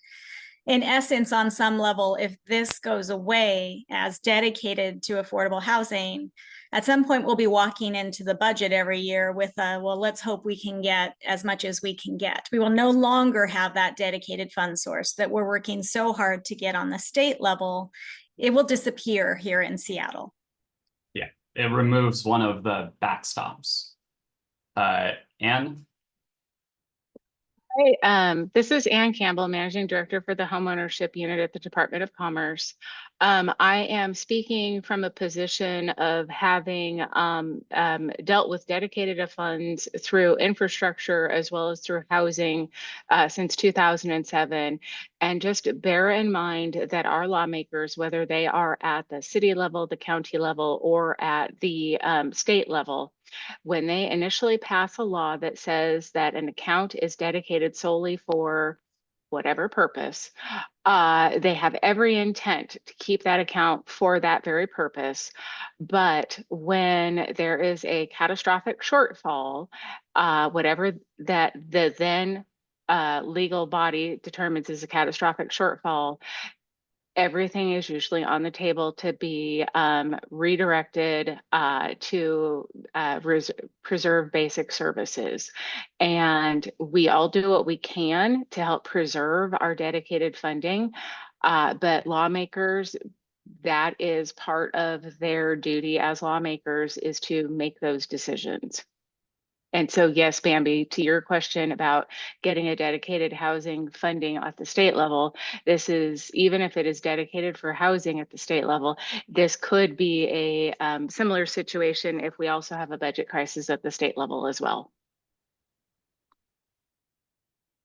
In essence, on some level, if this goes away as dedicated to affordable housing, at some point we'll be walking into the budget every year with well, let's hope we can get as much as we can get. We will no longer have that dedicated fund source that we're working so hard to get on the state level. It will disappear here in Seattle. Yeah, it removes one of the backstops. Anne? Hi, this is Ann Campbell, Managing Director for the Homeownership Unit at the Department of Commerce. I am speaking from a position of having dealt with dedicated funds through infrastructure as well as through housing since 2007. And just bear in mind that our lawmakers, whether they are at the city level, the county level, or at the state level, when they initially pass a law that says that an account is dedicated solely for whatever purpose, they have every intent to keep that account for that very purpose. But when there is a catastrophic shortfall, whatever that the then legal body determines is a catastrophic shortfall, everything is usually on the table to be redirected to preserve basic services. And we all do what we can to help preserve our dedicated funding. But lawmakers, that is part of their duty as lawmakers, is to make those decisions. And so, yes, Bambi, to your question about getting a dedicated housing funding at the state level, this is, even if it is dedicated for housing at the state level, this could be a similar situation if we also have a budget crisis at the state level as well.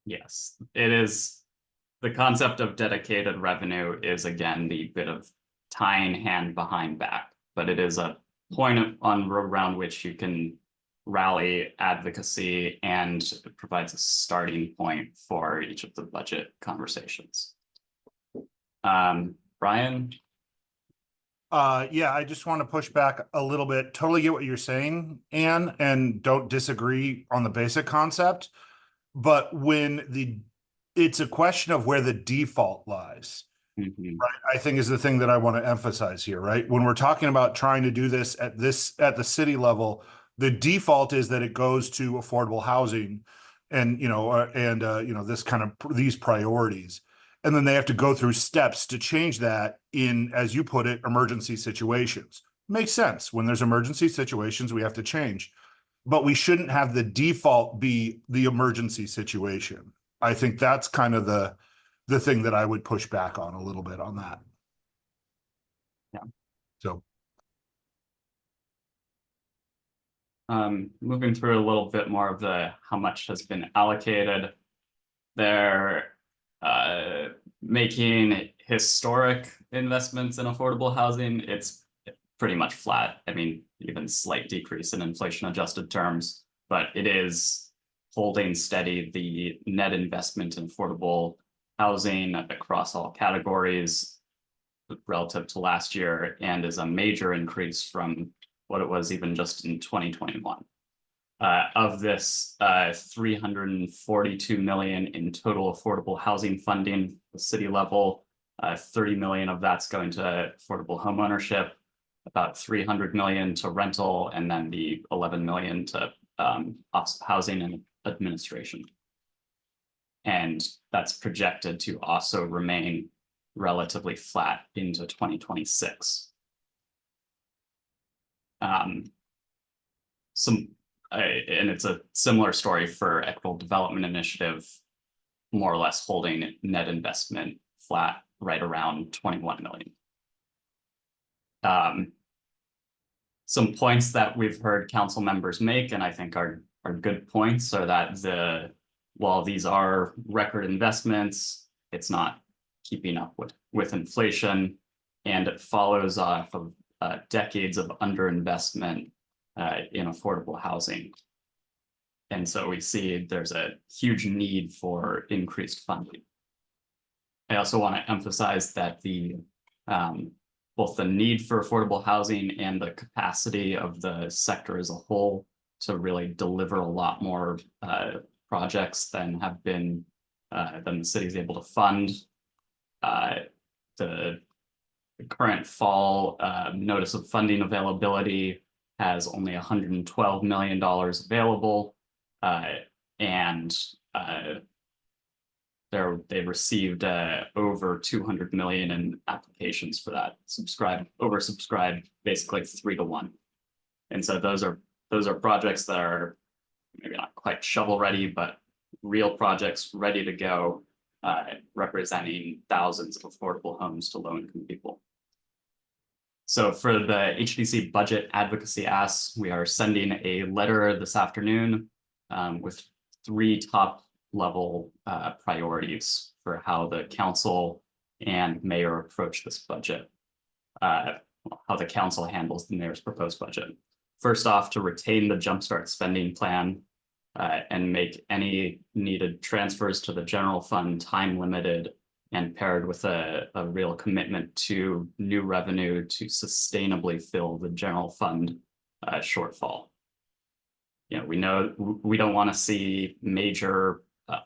Yes, it is. The concept of dedicated revenue is, again, the bit of tying hand behind back, but it is a point around which you can rally advocacy, and it provides a starting point for each of the budget conversations. Brian? Yeah, I just want to push back a little bit. Totally get what you're saying, Anne, and don't disagree on the basic concept. But it's a question of where the default lies. Mm-hmm. Right, I think is the thing that I want to emphasize here, right? When we're talking about trying to do this at the city level, the default is that it goes to affordable housing and, this kind of these priorities. And then they have to go through steps to change that in, as you put it, emergency situations. Makes sense. When there's emergency situations, we have to change. But we shouldn't have the default be the emergency situation. I think that's kind of the thing that I would push back on a little bit on that. Yeah. So. Moving through a little bit more of the how much has been allocated. They're making historic investments in affordable housing. It's pretty much flat. I mean, even slight decrease in inflation adjusted terms, but it is holding steady. The net investment in affordable housing across all categories relative to last year, and is a major increase from what it was even just in 2021. Of this 342 million in total affordable housing funding at the city level, 30 million of that's going to affordable home ownership, about 300 million to rental, and then the 11 million to housing and administration. And that's projected to also remain relatively flat into 2026. And it's a similar story for Equitable Development Initiative, more or less holding net investment flat right around 21 million. Some points that we've heard council members make, and I think are good points, are that while these are record investments, it's not keeping up with inflation, and it follows off of decades of underinvestment in affordable housing. And so we see there's a huge need for increased funding. I also want to emphasize that both the need for affordable housing and the capacity of the sector as a whole to really deliver a lot more projects than the city is able to fund. The current fall notice of funding availability has only $112 million available, and they received over 200 million in applications for that, oversubscribed basically 3-to-1. And so those are projects that are maybe not quite shovel ready, but real projects ready to go, representing thousands of affordable homes to low-income people. So for the HDC budget advocacy asks, we are sending a letter this afternoon with 3 top-level priorities for how the council and mayor approach this budget, how the council handles the mayor's proposed budget. First off, to retain the Jumpstart spending plan and make any needed transfers to the general fund time limited and paired with a real commitment to new revenue to sustainably fill the general fund shortfall. You know, we know we don't want to see major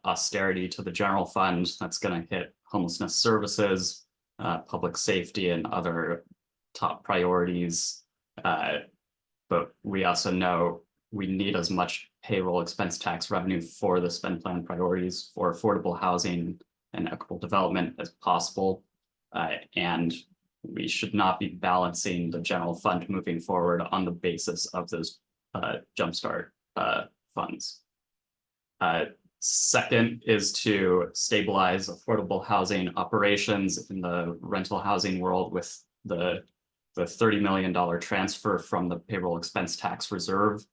austerity to the general fund. That's going to hit homelessness services, public safety and other top priorities. But we also know we need as much payroll expense tax revenue for the spend plan priorities for affordable housing and equitable development as possible. And we should not be balancing the general fund moving forward on the basis of those jumpstart funds. Second is to stabilize affordable housing operations in the rental housing world with the $30 million transfer from the payroll expense tax reserve.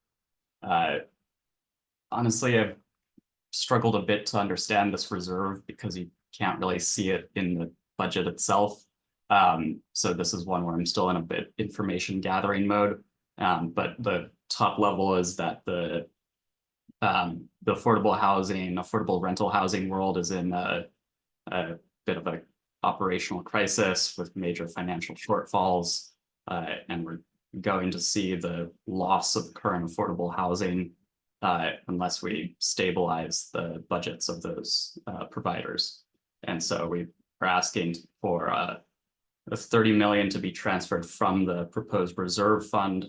Honestly, I've struggled a bit to understand this reserve because you can't really see it in the budget itself. So this is one where I'm still in a bit information gathering mode. But the top level is that the affordable rental housing world is in a bit of a operational crisis with major financial shortfalls, and we're going to see the loss of current affordable housing unless we stabilize the budgets of those providers. And so we are asking for the 30 million to be transferred from the proposed reserve fund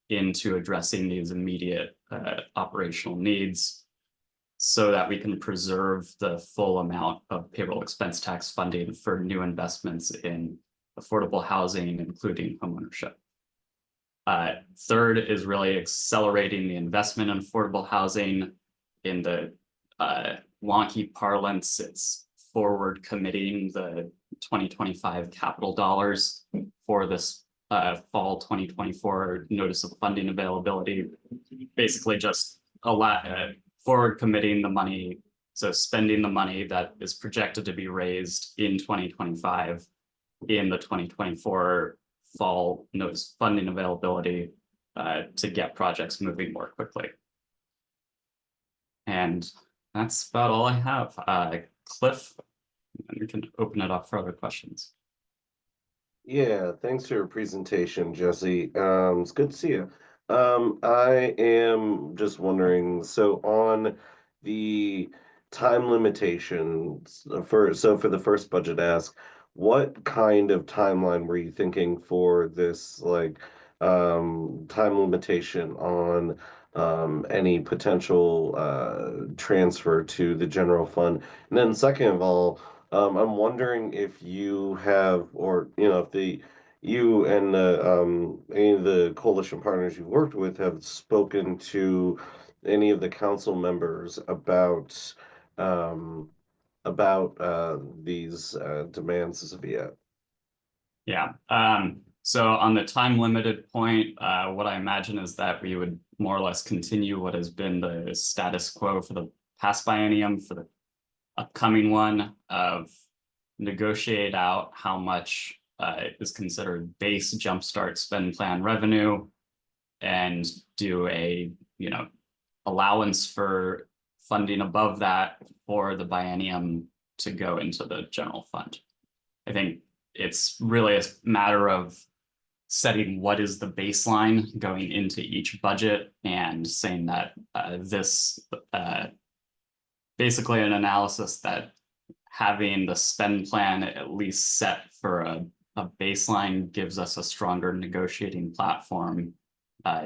into addressing these immediate operational needs so that we can preserve the full amount of payroll expense tax funding for new investments in affordable housing, including homeownership. Third is really accelerating the investment in affordable housing. In the wonky parlance, it's forward committing the 2025 capital dollars for this fall 2024 notice of funding availability. Basically just forward committing the money, so spending the money that is projected to be raised in 2025 in the 2024 fall notice of funding availability to get projects moving more quickly. And that's about all I have. Cliff, and we can open it up for other questions. Yeah, thanks for your presentation, Jesse. It's good to see you. I am just wondering, so on the time limitations for the first budget ask, what kind of timeline were you thinking for this, like, time limitation on any potential transfer to the general fund? And then second of all, I'm wondering if you have, or if you and any of the coalition partners you've worked with have spoken to any of the council members about these demands as of yet. Yeah. So on the time limited point, what I imagine is that we would more or less continue what has been the status quo for the past biennium for the upcoming one of negotiate out how much is considered base jumpstart spend plan revenue and do a allowance for funding above that for the biennium to go into the general fund. I think it's really a matter of setting what is the baseline going into each budget and saying that this basically an analysis that having the spend plan at least set for a baseline gives us a stronger negotiating platform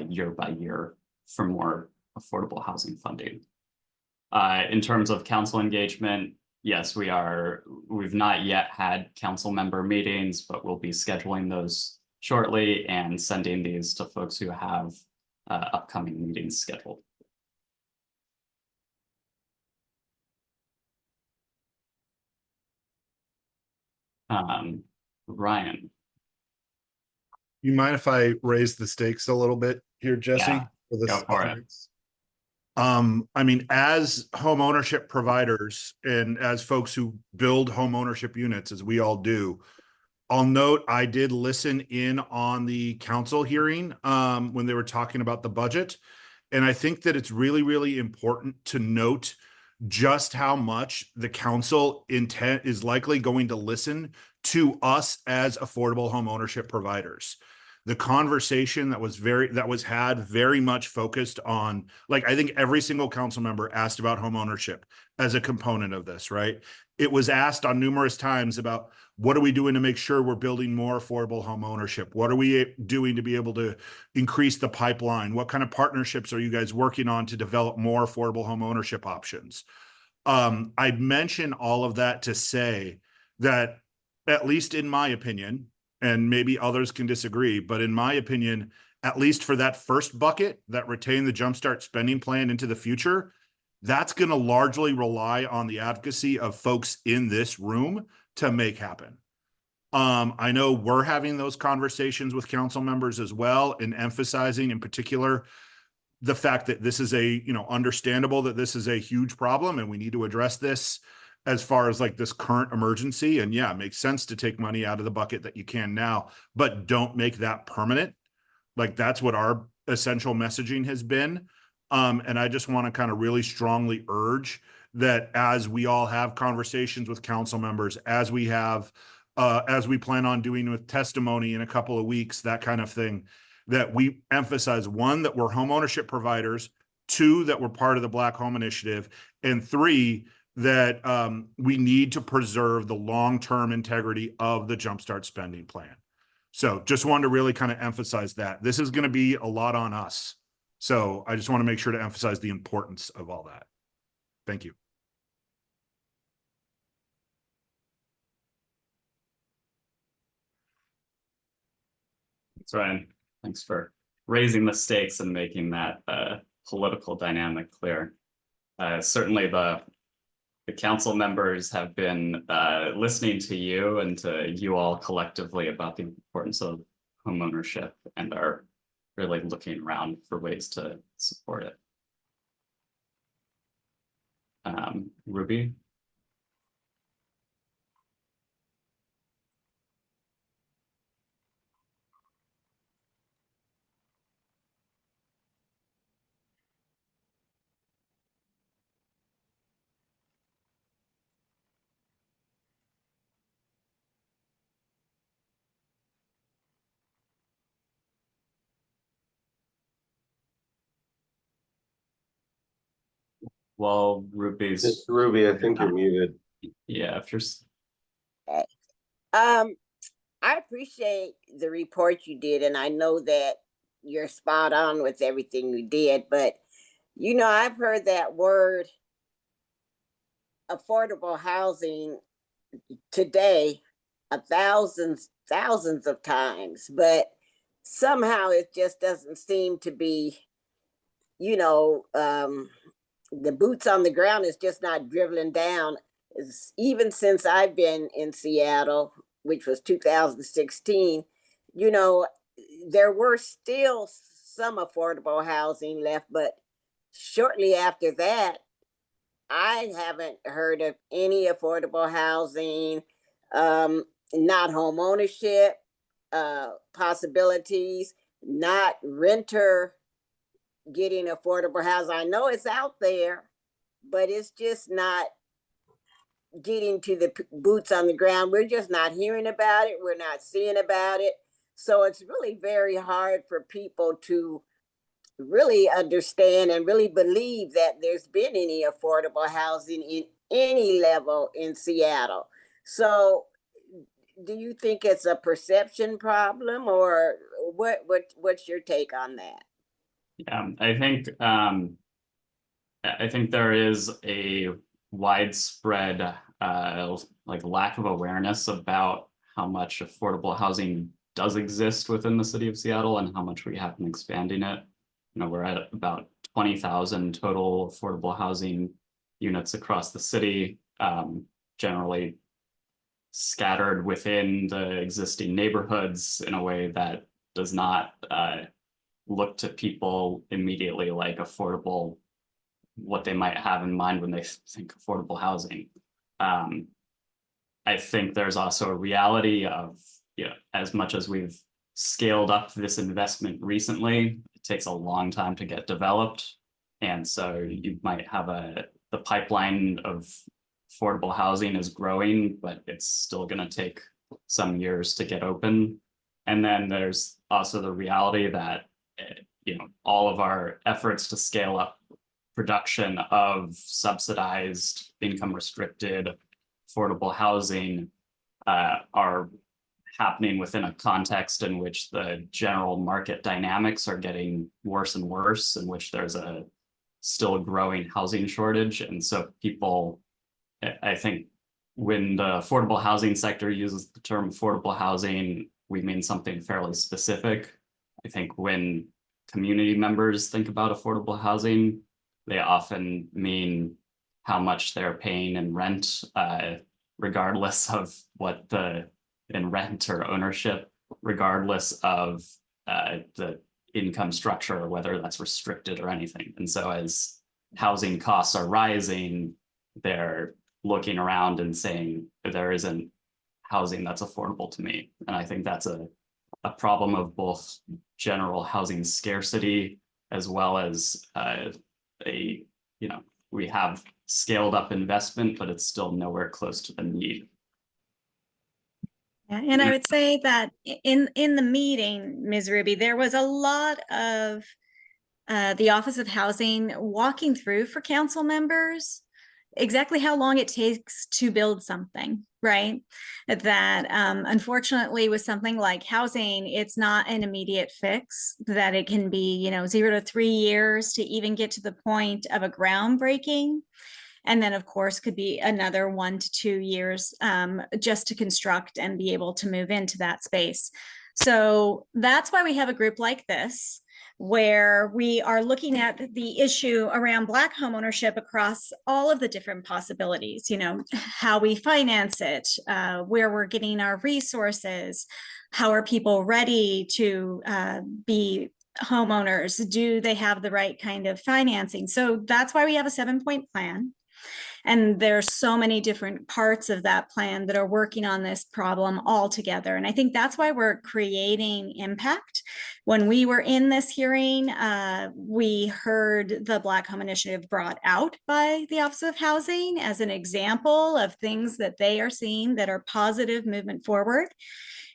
year by year for more affordable housing funding. In terms of council engagement, yes, we've not yet had council member meetings, but we'll be scheduling those shortly and sending these to folks who have upcoming meetings scheduled. Ryan. You mind if I raise the stakes a little bit here, Jesse? Yeah, for this go for it. I mean, as home ownership providers and as folks who build home ownership units, as we all do, I'll note I did listen in on the council hearing when they were talking about the budget. And I think that it's really, really important to note just how much the council intent is likely going to listen to us as affordable home ownership providers. The conversation that was had very much focused on, like, I think every single council member asked about home ownership. as a component of this, right? It was asked on numerous times about what are we doing to make sure we're building more affordable home ownership? What are we doing to be able to increase the pipeline? What kind of partnerships are you guys working on to develop more affordable home ownership options? I mention all of that to say that, at least in my opinion, and maybe others can disagree, but in my opinion, at least for that first bucket that retain the Jumpstart spending plan into the future, that's going to largely rely on the advocacy of folks in this room to make happen. I know we're having those conversations with council members as well, and emphasizing in particular the fact that this is understandable that this is a huge problem and we need to address this as far as like this current emergency. And yeah, it makes sense to take money out of the bucket that you can now, but don't make that permanent. Like that's what our essential messaging has been. And I just want to kind of really strongly urge that as we all have conversations with council members, as we plan on doing with testimony in a couple of weeks, that kind of thing, that we emphasize, one, that we're homeownership providers, two, that we're part of the Black Home Initiative, and three, that we need to preserve the long-term integrity of the Jumpstart spending plan. So just wanted to really kind of emphasize that. This is going to be a lot on us. So I just want to make sure to emphasize the importance of all that. Thank you. Thanks, Ryan. Thanks for raising the stakes and making that political dynamic clear. Certainly the council members have been listening to you and to you all collectively about the importance of homeownership and are really looking around for ways to support it. Ruby? Well, Ruby's, Ruby, I think you're muted. yeah, if you're, Okay. I appreciate the report you did, and I know that you're spot on with everything you did, but I've heard that word affordable housing today thousands of times, but somehow it just doesn't seem to be, the boots on the ground is just not dribbling down. Even since I've been in Seattle, which was 2016, there were still some affordable housing left, but shortly after that, I haven't heard of any affordable housing, not home ownership possibilities, not renter getting affordable housing. I know it's out there, but it's just not getting to the boots on the ground. We're just not hearing about it. We're not seeing about it. So it's really very hard for people to really understand and really believe that there's been any affordable housing in any level in Seattle. So do you think it's a perception problem, or what's your take on that? yeah, I think there is a widespread like lack of awareness about how much affordable housing does exist within the city of Seattle and how much we have been expanding it. We're at about 20,000 total affordable housing units across the city, generally scattered within the existing neighborhoods in a way that does not look to people immediately like affordable, what they might have in mind when they think affordable housing. I think there's also a reality of, as much as we've scaled up this investment recently, it takes a long time to get developed. And so you might have the pipeline of affordable housing is growing, but it's still going to take some years to get open. And then there's also the reality that all of our efforts to scale up production of subsidized, income restricted, affordable housing are happening within a context in which the general market dynamics are getting worse and worse, in which there's a still growing housing shortage. And so people, I think when the affordable housing sector uses the term affordable housing, we mean something fairly specific. I think when community members think about affordable housing, they often mean how much they're paying in rent, regardless of what in rent or ownership, regardless of the income structure, whether that's restricted or anything. And so as housing costs are rising, they're looking around and saying, there isn't housing that's affordable to me. And I think that's a problem of both general housing scarcity, as well as we have scaled up investment, but it's still nowhere close to the need. Yeah, and I would say that in the meeting, Ms. Ruby, there was a lot of the Office of Housing walking through for council members exactly how long it takes to build something, right? That unfortunately with something like housing, it's not an immediate fix, that it can be, 0 to 3 years to even get to the point of a groundbreaking. And then of course could be another 1 to 2 years just to construct and be able to move into that space. So that's why we have a group like this, where we are looking at the issue around Black homeownership across all of the different possibilities, how we finance it, where we're getting our resources, how are people ready to be homeowners, do they have the right kind of financing? So that's why we have a 7-point plan. And there's so many different parts of that plan that are working on this problem all together. And I think that's why we're creating impact. When we were in this hearing, we heard the Black Home Initiative brought out by the Office of Housing as an example of things that they are seeing that are positive movement forward.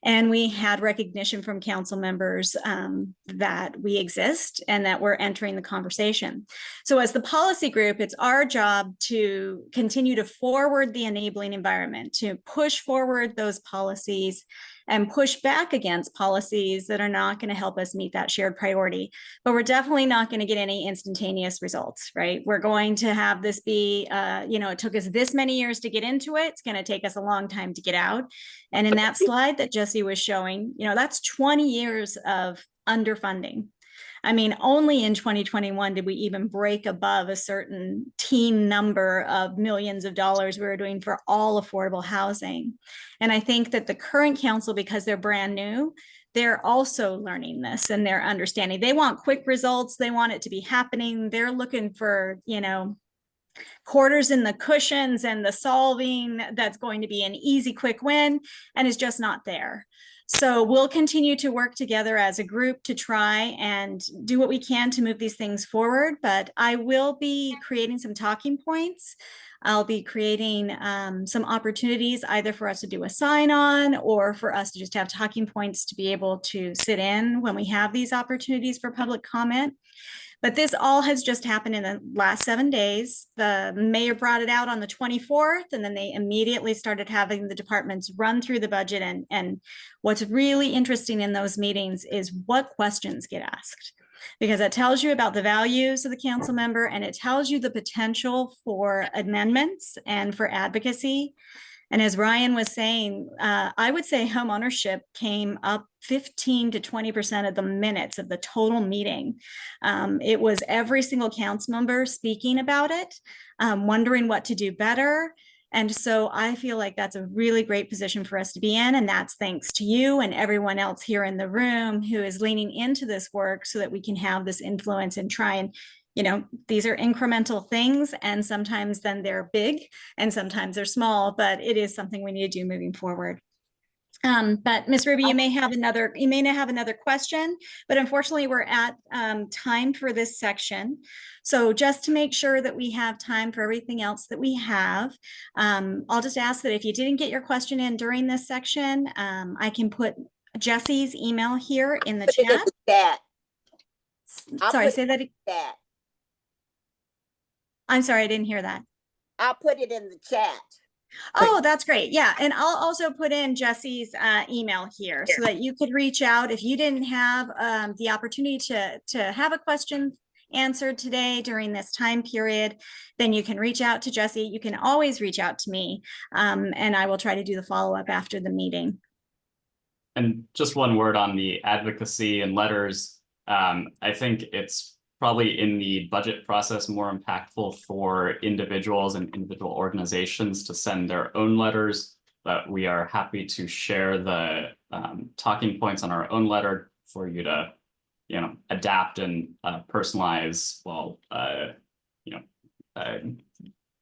And we had recognition from council members that we exist and that we're entering the conversation. So as the policy group, it's our job to continue to forward the enabling environment, to push forward those policies and push back against policies that are not going to help us meet that shared priority. But we're definitely not going to get any instantaneous results, right? We're going to have this be, it took us this many years to get into it. It's going to take us a long time to get out. And in that slide that Jesse was showing, that's 20 years of underfunding. I mean, only in 2021 did we even break above a certain teen number of millions of dollars we were doing for all affordable housing. And I think that the current council, because they're brand new, they're also learning this and they're understanding. They want quick results. They want it to be happening. They're looking for, quarters in the cushions and the solving that's going to be an easy, quick win, and is just not there. So we'll continue to work together as a group to try and do what we can to move these things forward. But I will be creating some talking points. I'll be creating some opportunities either for us to do a sign-on or for us to just have talking points to be able to sit in when we have these opportunities for public comment. But this all has just happened in the last 7 days. The mayor brought it out on the 24th, and then they immediately started having the departments run through the budget. And what's really interesting in those meetings is what questions get asked, because it tells you about the values of the council member and it tells you the potential for amendments and for advocacy. And as Ryan was saying, I would say home ownership came up 15 to 20% of the minutes of the total meeting. It was every single council member speaking about it, wondering what to do better. And so I feel like that's a really great position for us to be in. And that's thanks to you and everyone else here in the room who is leaning into this work so that we can have this influence and try and these are incremental things, and sometimes then they're big and sometimes they're small, but it is something we need to do moving forward. But Ms. Ruby, you may have another question, but unfortunately we're at time for this section. So just to make sure that we have time for everything else that we have, I'll just ask that if you didn't get your question in during this section, I can put Jesse's email here in the chat. Sorry, say that. I'm sorry, I didn't hear that. I'll put it in the chat. Oh, that's great. Yeah. And I'll also put in Jesse's email here so that you could reach out if you didn't have the opportunity to have a question answered today during this time period, then you can reach out to Jesse. You can always reach out to me, and I will try to do the follow-up after the meeting. And just one word on the advocacy and letters. I think it's probably in the budget process more impactful for individuals and individual organizations to send their own letters, but we are happy to share the talking points on our own letter for you to, adapt and personalize while,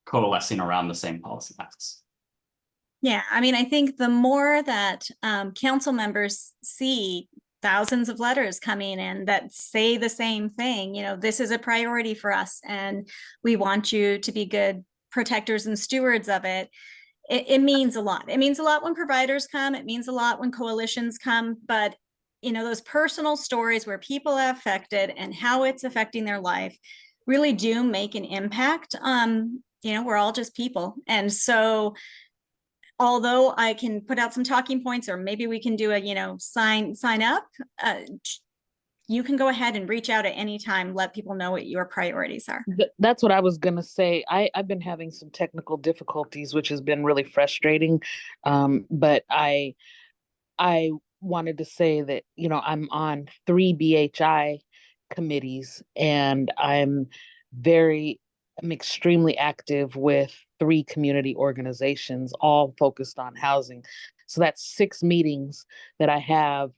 coalescing around the same policy tasks. Yeah, I mean, I think the more that council members see thousands of letters coming in that say the same thing, this is a priority for us and we want you to be good protectors and stewards of it. It means a lot. It means a lot when providers come. It means a lot when coalitions come. But, those personal stories where people are affected and how it's affecting their life really do make an impact. We're all just people. And so although I can put out some talking points, or maybe we can do a, sign up, you can go ahead and reach out at any time, let people know what your priorities are. That's what I was going to say. I've been having some technical difficulties, which has been really frustrating. But I wanted to say that, I'm on 3 BHI committees and I'm extremely active with 3 community organizations, all focused on housing. So that's 6 meetings that I have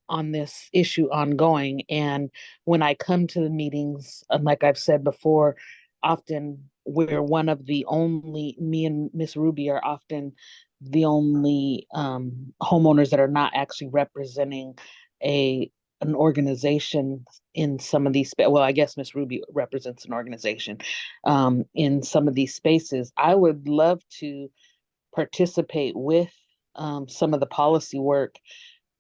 on this issue ongoing. And when I come to the meetings, like I've said before, often we're one of the only, me and Miss Ruby are often the only homeowners that are not actually representing an organization in some of these, well, I guess Miss Ruby represents an organization in some of these spaces. I would love to participate with some of the policy work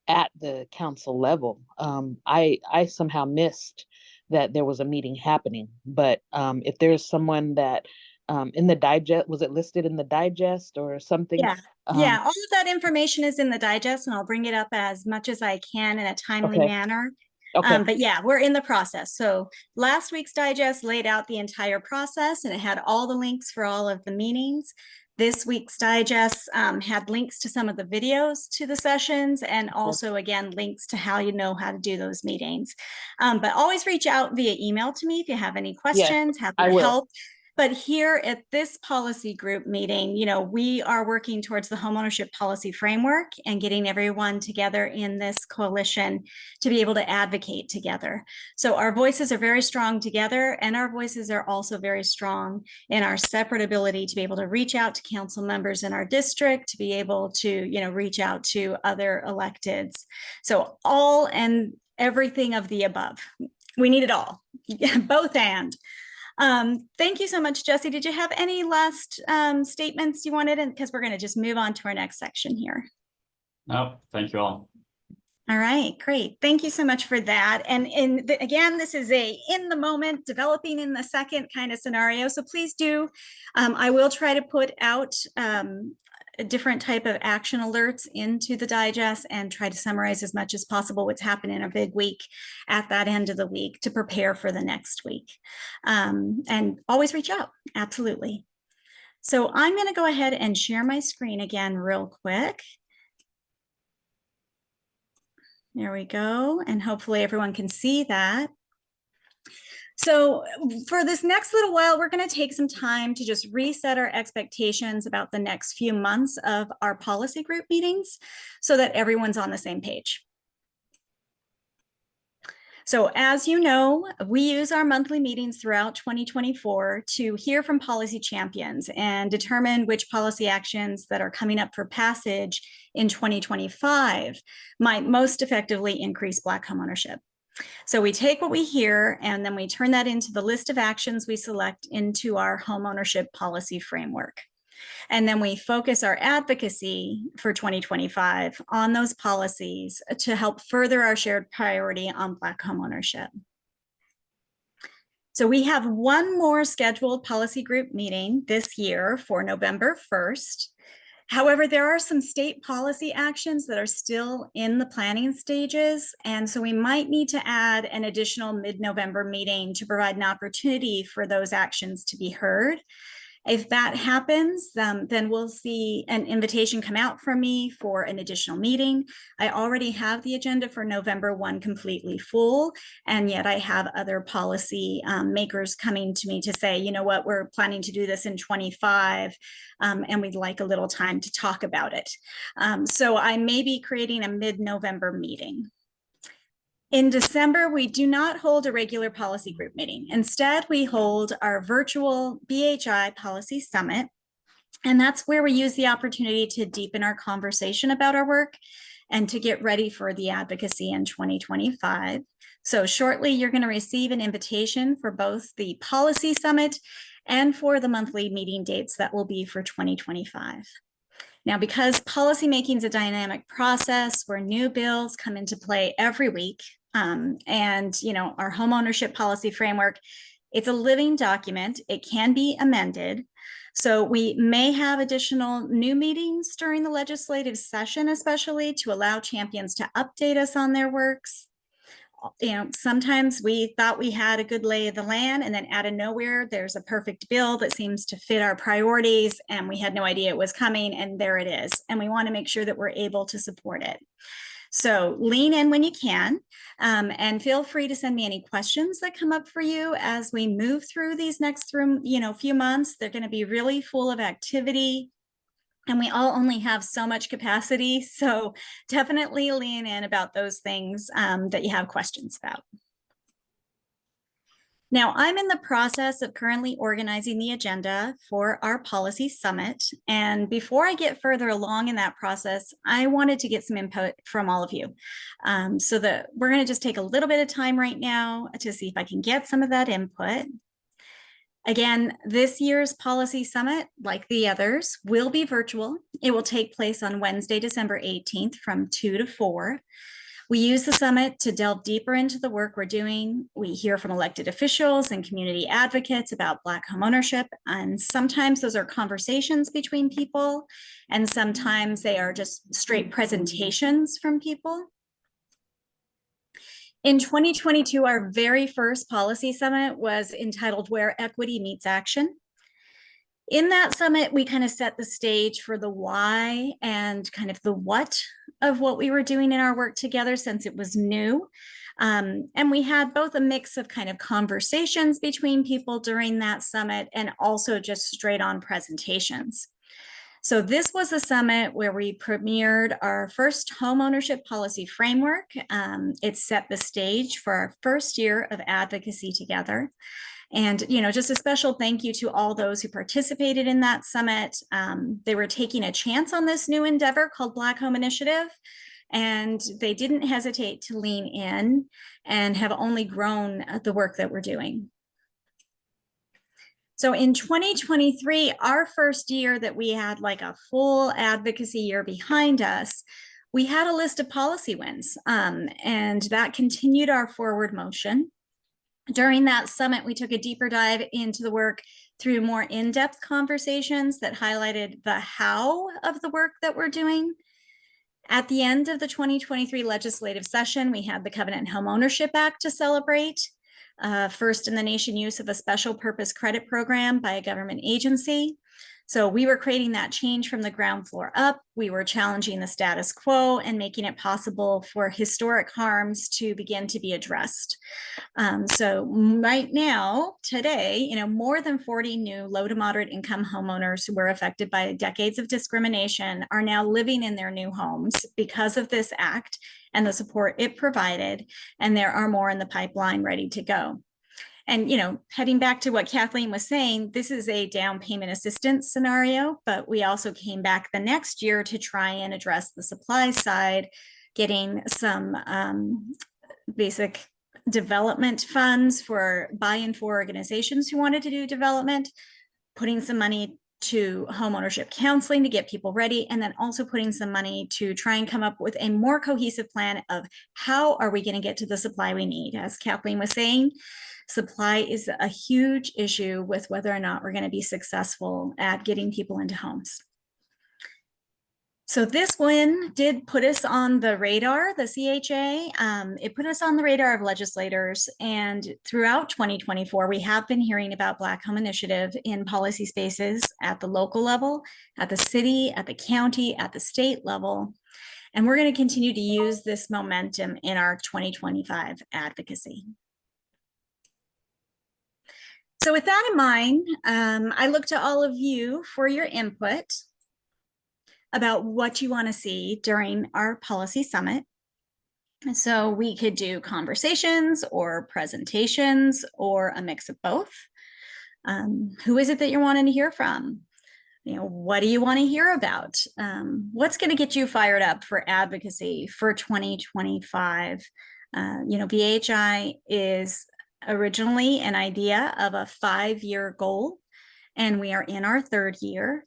at the council level. I somehow missed that there was a meeting happening, but if there's someone that in the digest, was it listed in the digest or something? Yeah. Yeah, all of that information is in the digest and I'll bring it up as much as I can in a timely manner. Okay. But yeah, we're in the process. So last week's digest laid out the entire process and it had all the links for all of the meetings. This week's digest had links to some of the videos to the sessions and also, again, links to how how to do those meetings. But always reach out via email to me if you have any questions, happy to help. But here at this policy group meeting, we are working towards the homeownership policy framework and getting everyone together in this coalition to be able to advocate together. So our voices are very strong together and our voices are also very strong in our separate ability to be able to reach out to council members in our district, to be able to, reach out to other electeds. So all and everything of the above. We need it all, both and. Thank you so much, Jesse. Did you have any last statements you wanted? Because we're going to just move on to our next section here. No, thank you all. All right, great. Thank you so much for that. And again, this is a in the moment, developing in the second kind of scenario. So please do. I will try to put out a different type of action alerts into the digest and try to summarize as much as possible what's happened in a big week at that end of the week to prepare for the next week. And always reach out, absolutely. So I'm going to go ahead and share my screen again real quick. There we go. And hopefully everyone can see that. So for this next little while, we're going to take some time to just reset our expectations about the next few months of our policy group meetings so that everyone's on the same page. So as you know, we use our monthly meetings throughout 2024 to hear from policy champions and determine which policy actions that are coming up for passage in 2025 might most effectively increase Black homeownership. So we take what we hear and then we turn that into the list of actions we select into our homeownership policy framework. And then we focus our advocacy for 2025 on those policies to help further our shared priority on Black homeownership. So we have one more scheduled policy group meeting this year for November 1st. However, there are some state policy actions that are still in the planning stages. And so we might need to add an additional mid-November meeting to provide an opportunity for those actions to be heard. If that happens, then we'll see an invitation come out from me for an additional meeting. I already have the agenda for November 1 completely full, and yet I have other policy makers coming to me to say, you know what, we're planning to do this in 25, and we'd like a little time to talk about it. So I may be creating a mid-November meeting. In December, we do not hold a regular policy group meeting. Instead, we hold our virtual BHI Policy Summit. And that's where we use the opportunity to deepen our conversation about our work and to get ready for the advocacy in 2025. So shortly, you're going to receive an invitation for both the Policy Summit and for the monthly meeting dates that will be for 2025. Now, because policymaking is a dynamic process where new bills come into play every week, and our homeownership policy framework, it's a living document. It can be amended. So we may have additional new meetings during the legislative session, especially to allow champions to update us on their works. Sometimes we thought we had a good lay of the land, and then out of nowhere, there's a perfect bill that seems to fit our priorities, and we had no idea it was coming, and there it is. And we want to make sure that we're able to support it. So lean in when you can, and feel free to send me any questions that come up for you as we move through these next few months. They're going to be really full of activity, and we all only have so much capacity. So definitely lean in about those things that you have questions about. Now, I'm in the process of currently organizing the agenda for our policy summit. And before I get further along in that process, I wanted to get some input from all of you. So that we're going to just take a little bit of time right now to see if I can get some of that input. Again, this year's policy summit, like the others, will be virtual. It will take place on Wednesday, December 18th from 2 to 4. We use the summit to delve deeper into the work we're doing. We hear from elected officials and community advocates about Black homeownership, and sometimes those are conversations between people, and sometimes they are just straight presentations from people. In 2022, our very first policy summit was entitled Where Equity Meets Action. In that summit, we kind of set the stage for the why and kind of the what of what we were doing in our work together, since it was new. And we had both a mix of kind of conversations between people during that summit and also just straight on presentations. So this was a summit where we premiered our first homeownership policy framework. It set the stage for our first year of advocacy together. And, just a special thank you to all those who participated in that summit. They were taking a chance on this new endeavor called Black Home Initiative, and they didn't hesitate to lean in and have only grown the work that we're doing. So in 2023, our first year that we had like a full advocacy year behind us, we had a list of policy wins, and that continued our forward motion. During that summit, we took a deeper dive into the work through more in-depth conversations that highlighted the how of the work that we're doing. At the end of the 2023 legislative session, we had the Covenant Homeownership Act to celebrate, first in the nation use of a special purpose credit program by a government agency. So we were creating that change from the ground floor up. We were challenging the status quo and making it possible for historic harms to begin to be addressed. So right now, today, more than 40 new low to moderate income homeowners who were affected by decades of discrimination are now living in their new homes because of this act and the support it provided. And there are more in the pipeline ready to go. And, heading back to what Kathleen was saying, this is a down payment assistance scenario, but we also came back the next year to try and address the supply side, getting some basic development funds for buy-in for organizations who wanted to do development, putting some money to homeownership counseling to get people ready, and then also putting some money to try and come up with a more cohesive plan of how are we going to get to the supply we need. As Kathleen was saying, supply is a huge issue with whether or not we're going to be successful at getting people into homes. So this one did put us on the radar, the CHA. It put us on the radar of legislators. And throughout 2024, we have been hearing about Black Home Initiative in policy spaces at the local level, at the city, at the county, at the state level. And we're going to continue to use this momentum in our 2025 advocacy. So with that in mind, I look to all of you for your input about what you want to see during our policy summit. So we could do conversations or presentations or a mix of both. Who is it that you're wanting to hear from? You know, what do you want to hear about? What's going to get you fired up for advocacy for 2025? You know, BHI is originally an idea of a 5-year goal, and we are in our 3rd year.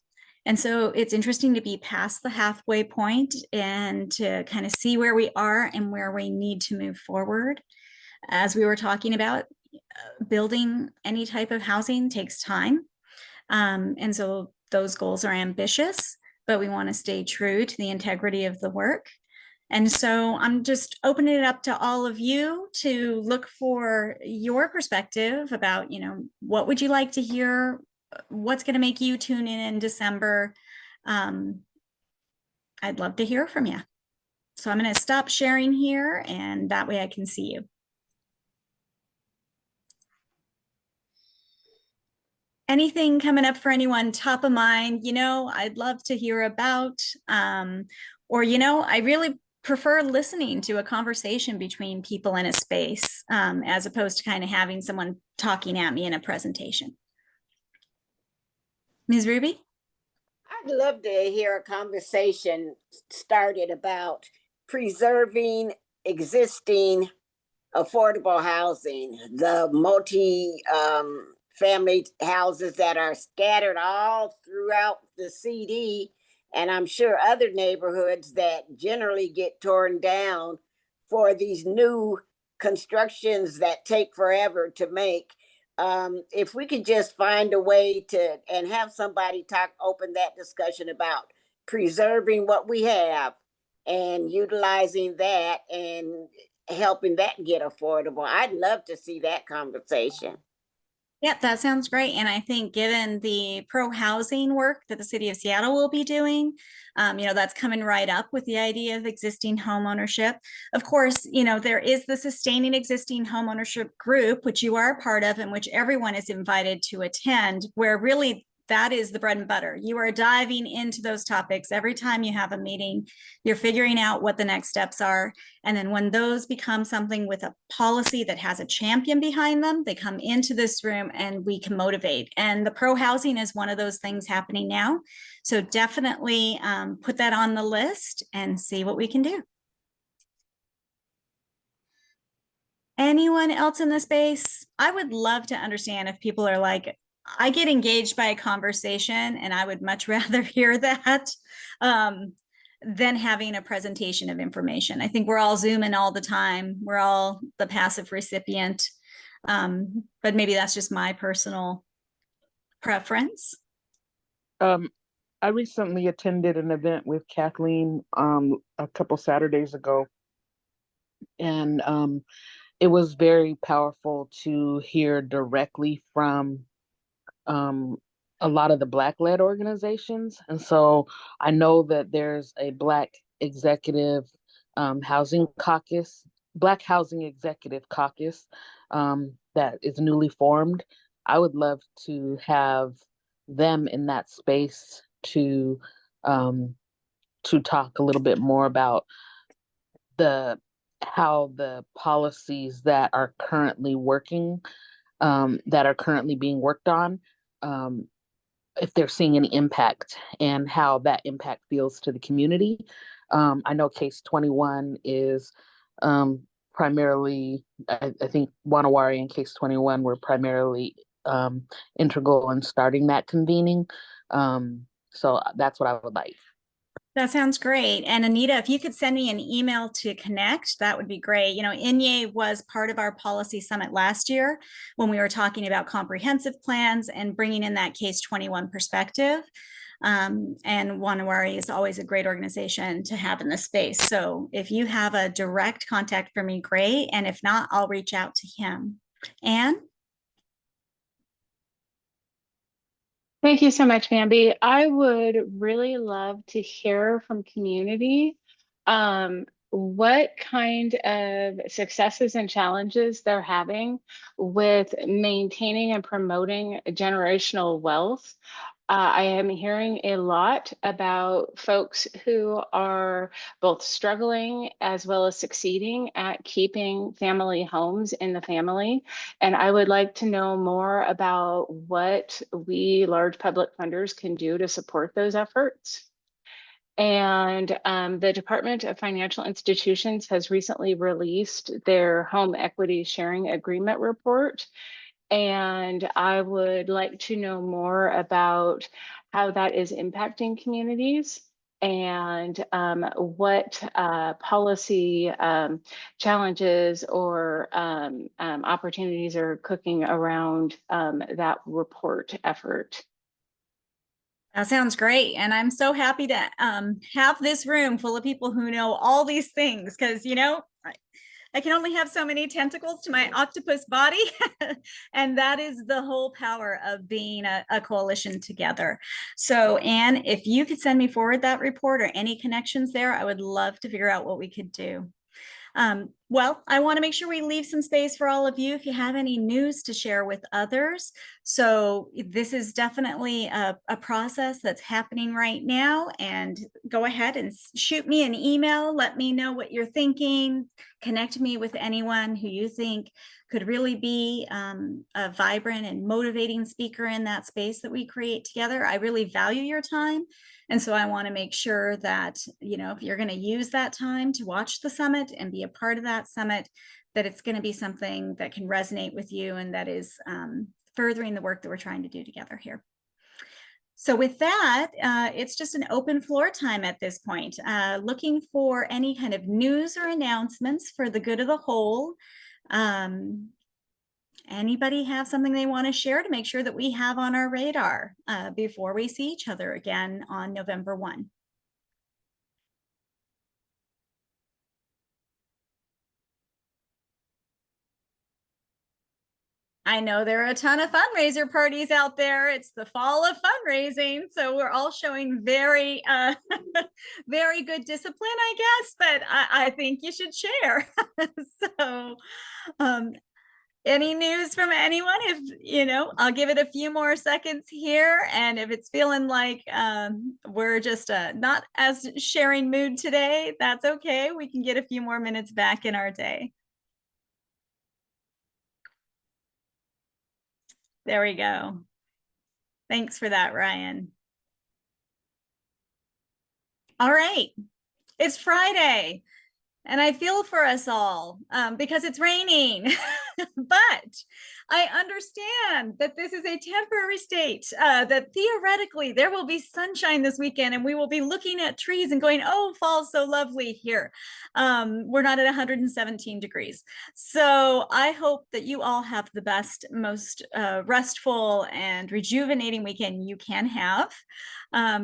And so it's interesting to be past the halfway point and to kind of see where we are and where we need to move forward. As we were talking about, building any type of housing takes time. And so those goals are ambitious, but we want to stay true to the integrity of the work. And so I'm just opening it up to all of you to look for your perspective about, you know, what would you like to hear? What's going to make you tune in December? I'd love to hear from you. So I'm going to stop sharing here, and that way I can see you. Anything coming up for anyone top of mind, you know, I'd love to hear about, or, you know, I really prefer listening to a conversation between people in a space, as opposed to kind of having someone talking at me in a presentation. Ms. Ruby? I'd love to hear a conversation started about preserving existing affordable housing, the multi-family houses that are scattered all throughout the CD, and I'm sure other neighborhoods that generally get torn down for these new constructions that take forever to make. If we could just find a way to, and have somebody open that discussion about preserving what we have and utilizing that and helping that get affordable. I'd love to see that conversation. Yep, that sounds great. And I think given the pro-housing work that the city of Seattle will be doing, you know, that's coming right up with the idea of existing home ownership. Of course, you know, there is the Sustaining Existing Home Ownership group, which you are a part of and which everyone is invited to attend, where really that is the bread and butter. You are diving into those topics every time you have a meeting. You're figuring out what the next steps are. And then when those become something with a policy that has a champion behind them, they come into this room and we can motivate. And the pro-housing is one of those things happening now. So definitely put that on the list and see what we can do. Anyone else in the space? I would love to understand if people are like, I get engaged by a conversation and I would much rather hear that than having a presentation of information. I think we're all Zooming all the time. We're all the passive recipient, but maybe that's just my personal preference. I recently attended an event with Kathleen a couple Saturdays ago, and it was very powerful to hear directly from a lot of the Black-led organizations. And so I know that there's a Black Executive Housing Caucus, Black Housing Executive Caucus that is newly formed. I would love to have them in that space to talk a little bit more about how the policies that are currently working, that are currently being worked on, if they're seeing any impact and how that impact feels to the community. I know Case 21 is primarily, I think Wanawari and Case 21 were primarily integral in starting that convening, So that's what I would like. That sounds great. And Anita, if you could send me an email to connect, that would be great. You know, Inye was part of our policy summit last year when we were talking about comprehensive plans and bringing in that case 21 perspective. And Wanawari is always a great organization to have in this space. So if you have a direct contact for me, great. And if not, I'll reach out to him. Anne? Thank you so much, Bambi. I would really love to hear from community what kind of successes and challenges they're having with maintaining and promoting generational wealth. I am hearing a lot about folks who are both struggling as well as succeeding at keeping family homes in the family. And I would like to know more about what we large public funders can do to support those efforts. And the Department of Financial Institutions has recently released their Home Equity Sharing Agreement report. And I would like to know more about how that is impacting communities and what policy challenges or opportunities are cooking around that report effort. That sounds great. And I'm so happy to have this room full of people who know all these things because, you know, I can only have so many tentacles to my octopus body. And that is the whole power of being a coalition together. So Anne, if you could send me forward that report or any connections there, I would love to figure out what we could do. Well, I want to make sure we leave some space for all of you if you have any news to share with others. So this is definitely a process that's happening right now, and go ahead and shoot me an email. Let me know what you're thinking. Connect me with anyone who you think could really be a vibrant and motivating speaker in that space that we create together. I really value your time. And so I want to make sure that, you know, if you're going to use that time to watch the summit and be a part of that summit, that it's going to be something that can resonate with you and that is furthering the work that we're trying to do together here. So with that, it's just an open floor time at this point. Looking for any kind of news or announcements for the good of the whole. Anybody have something they want to share to make sure that we have on our radar before we see each other again on November 1? I know there are a ton of fundraiser parties out there. It's the fall of fundraising. So we're all showing very, very good discipline, I guess, but I think you should share. So, any news from anyone? If you know, I'll give it a few more seconds here. And if it's feeling like we're just not as sharing mood today, that's okay. We can get a few more minutes back in our day. There we go. Thanks for that, Ryan. All right, it's Friday. And I feel for us all because it's raining, but I understand that this is a temporary state, that theoretically there will be sunshine this weekend and we will be looking at trees and going, oh, fall's so lovely here. We're not at 117 degrees. So I hope that you all have the best, most restful and rejuvenating weekend you can have.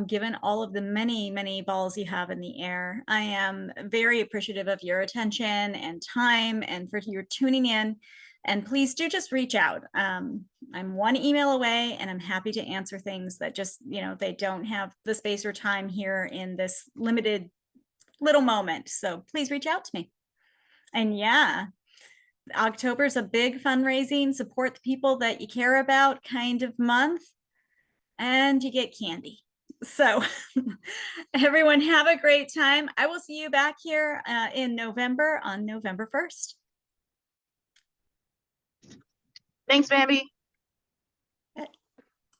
Given all of the many, many balls you have in the air. I am very appreciative of your attention and time and for your tuning in. And please do just reach out. I'm one email away and I'm happy to answer things that just, you know, they don't have the space or time here in this limited little moment. So please reach out to me. And yeah, October is a big fundraising, support the people that you care about kind of month, and you get candy. So everyone have a great time. I will see you back here in November on November 1st. Thanks, Bambi.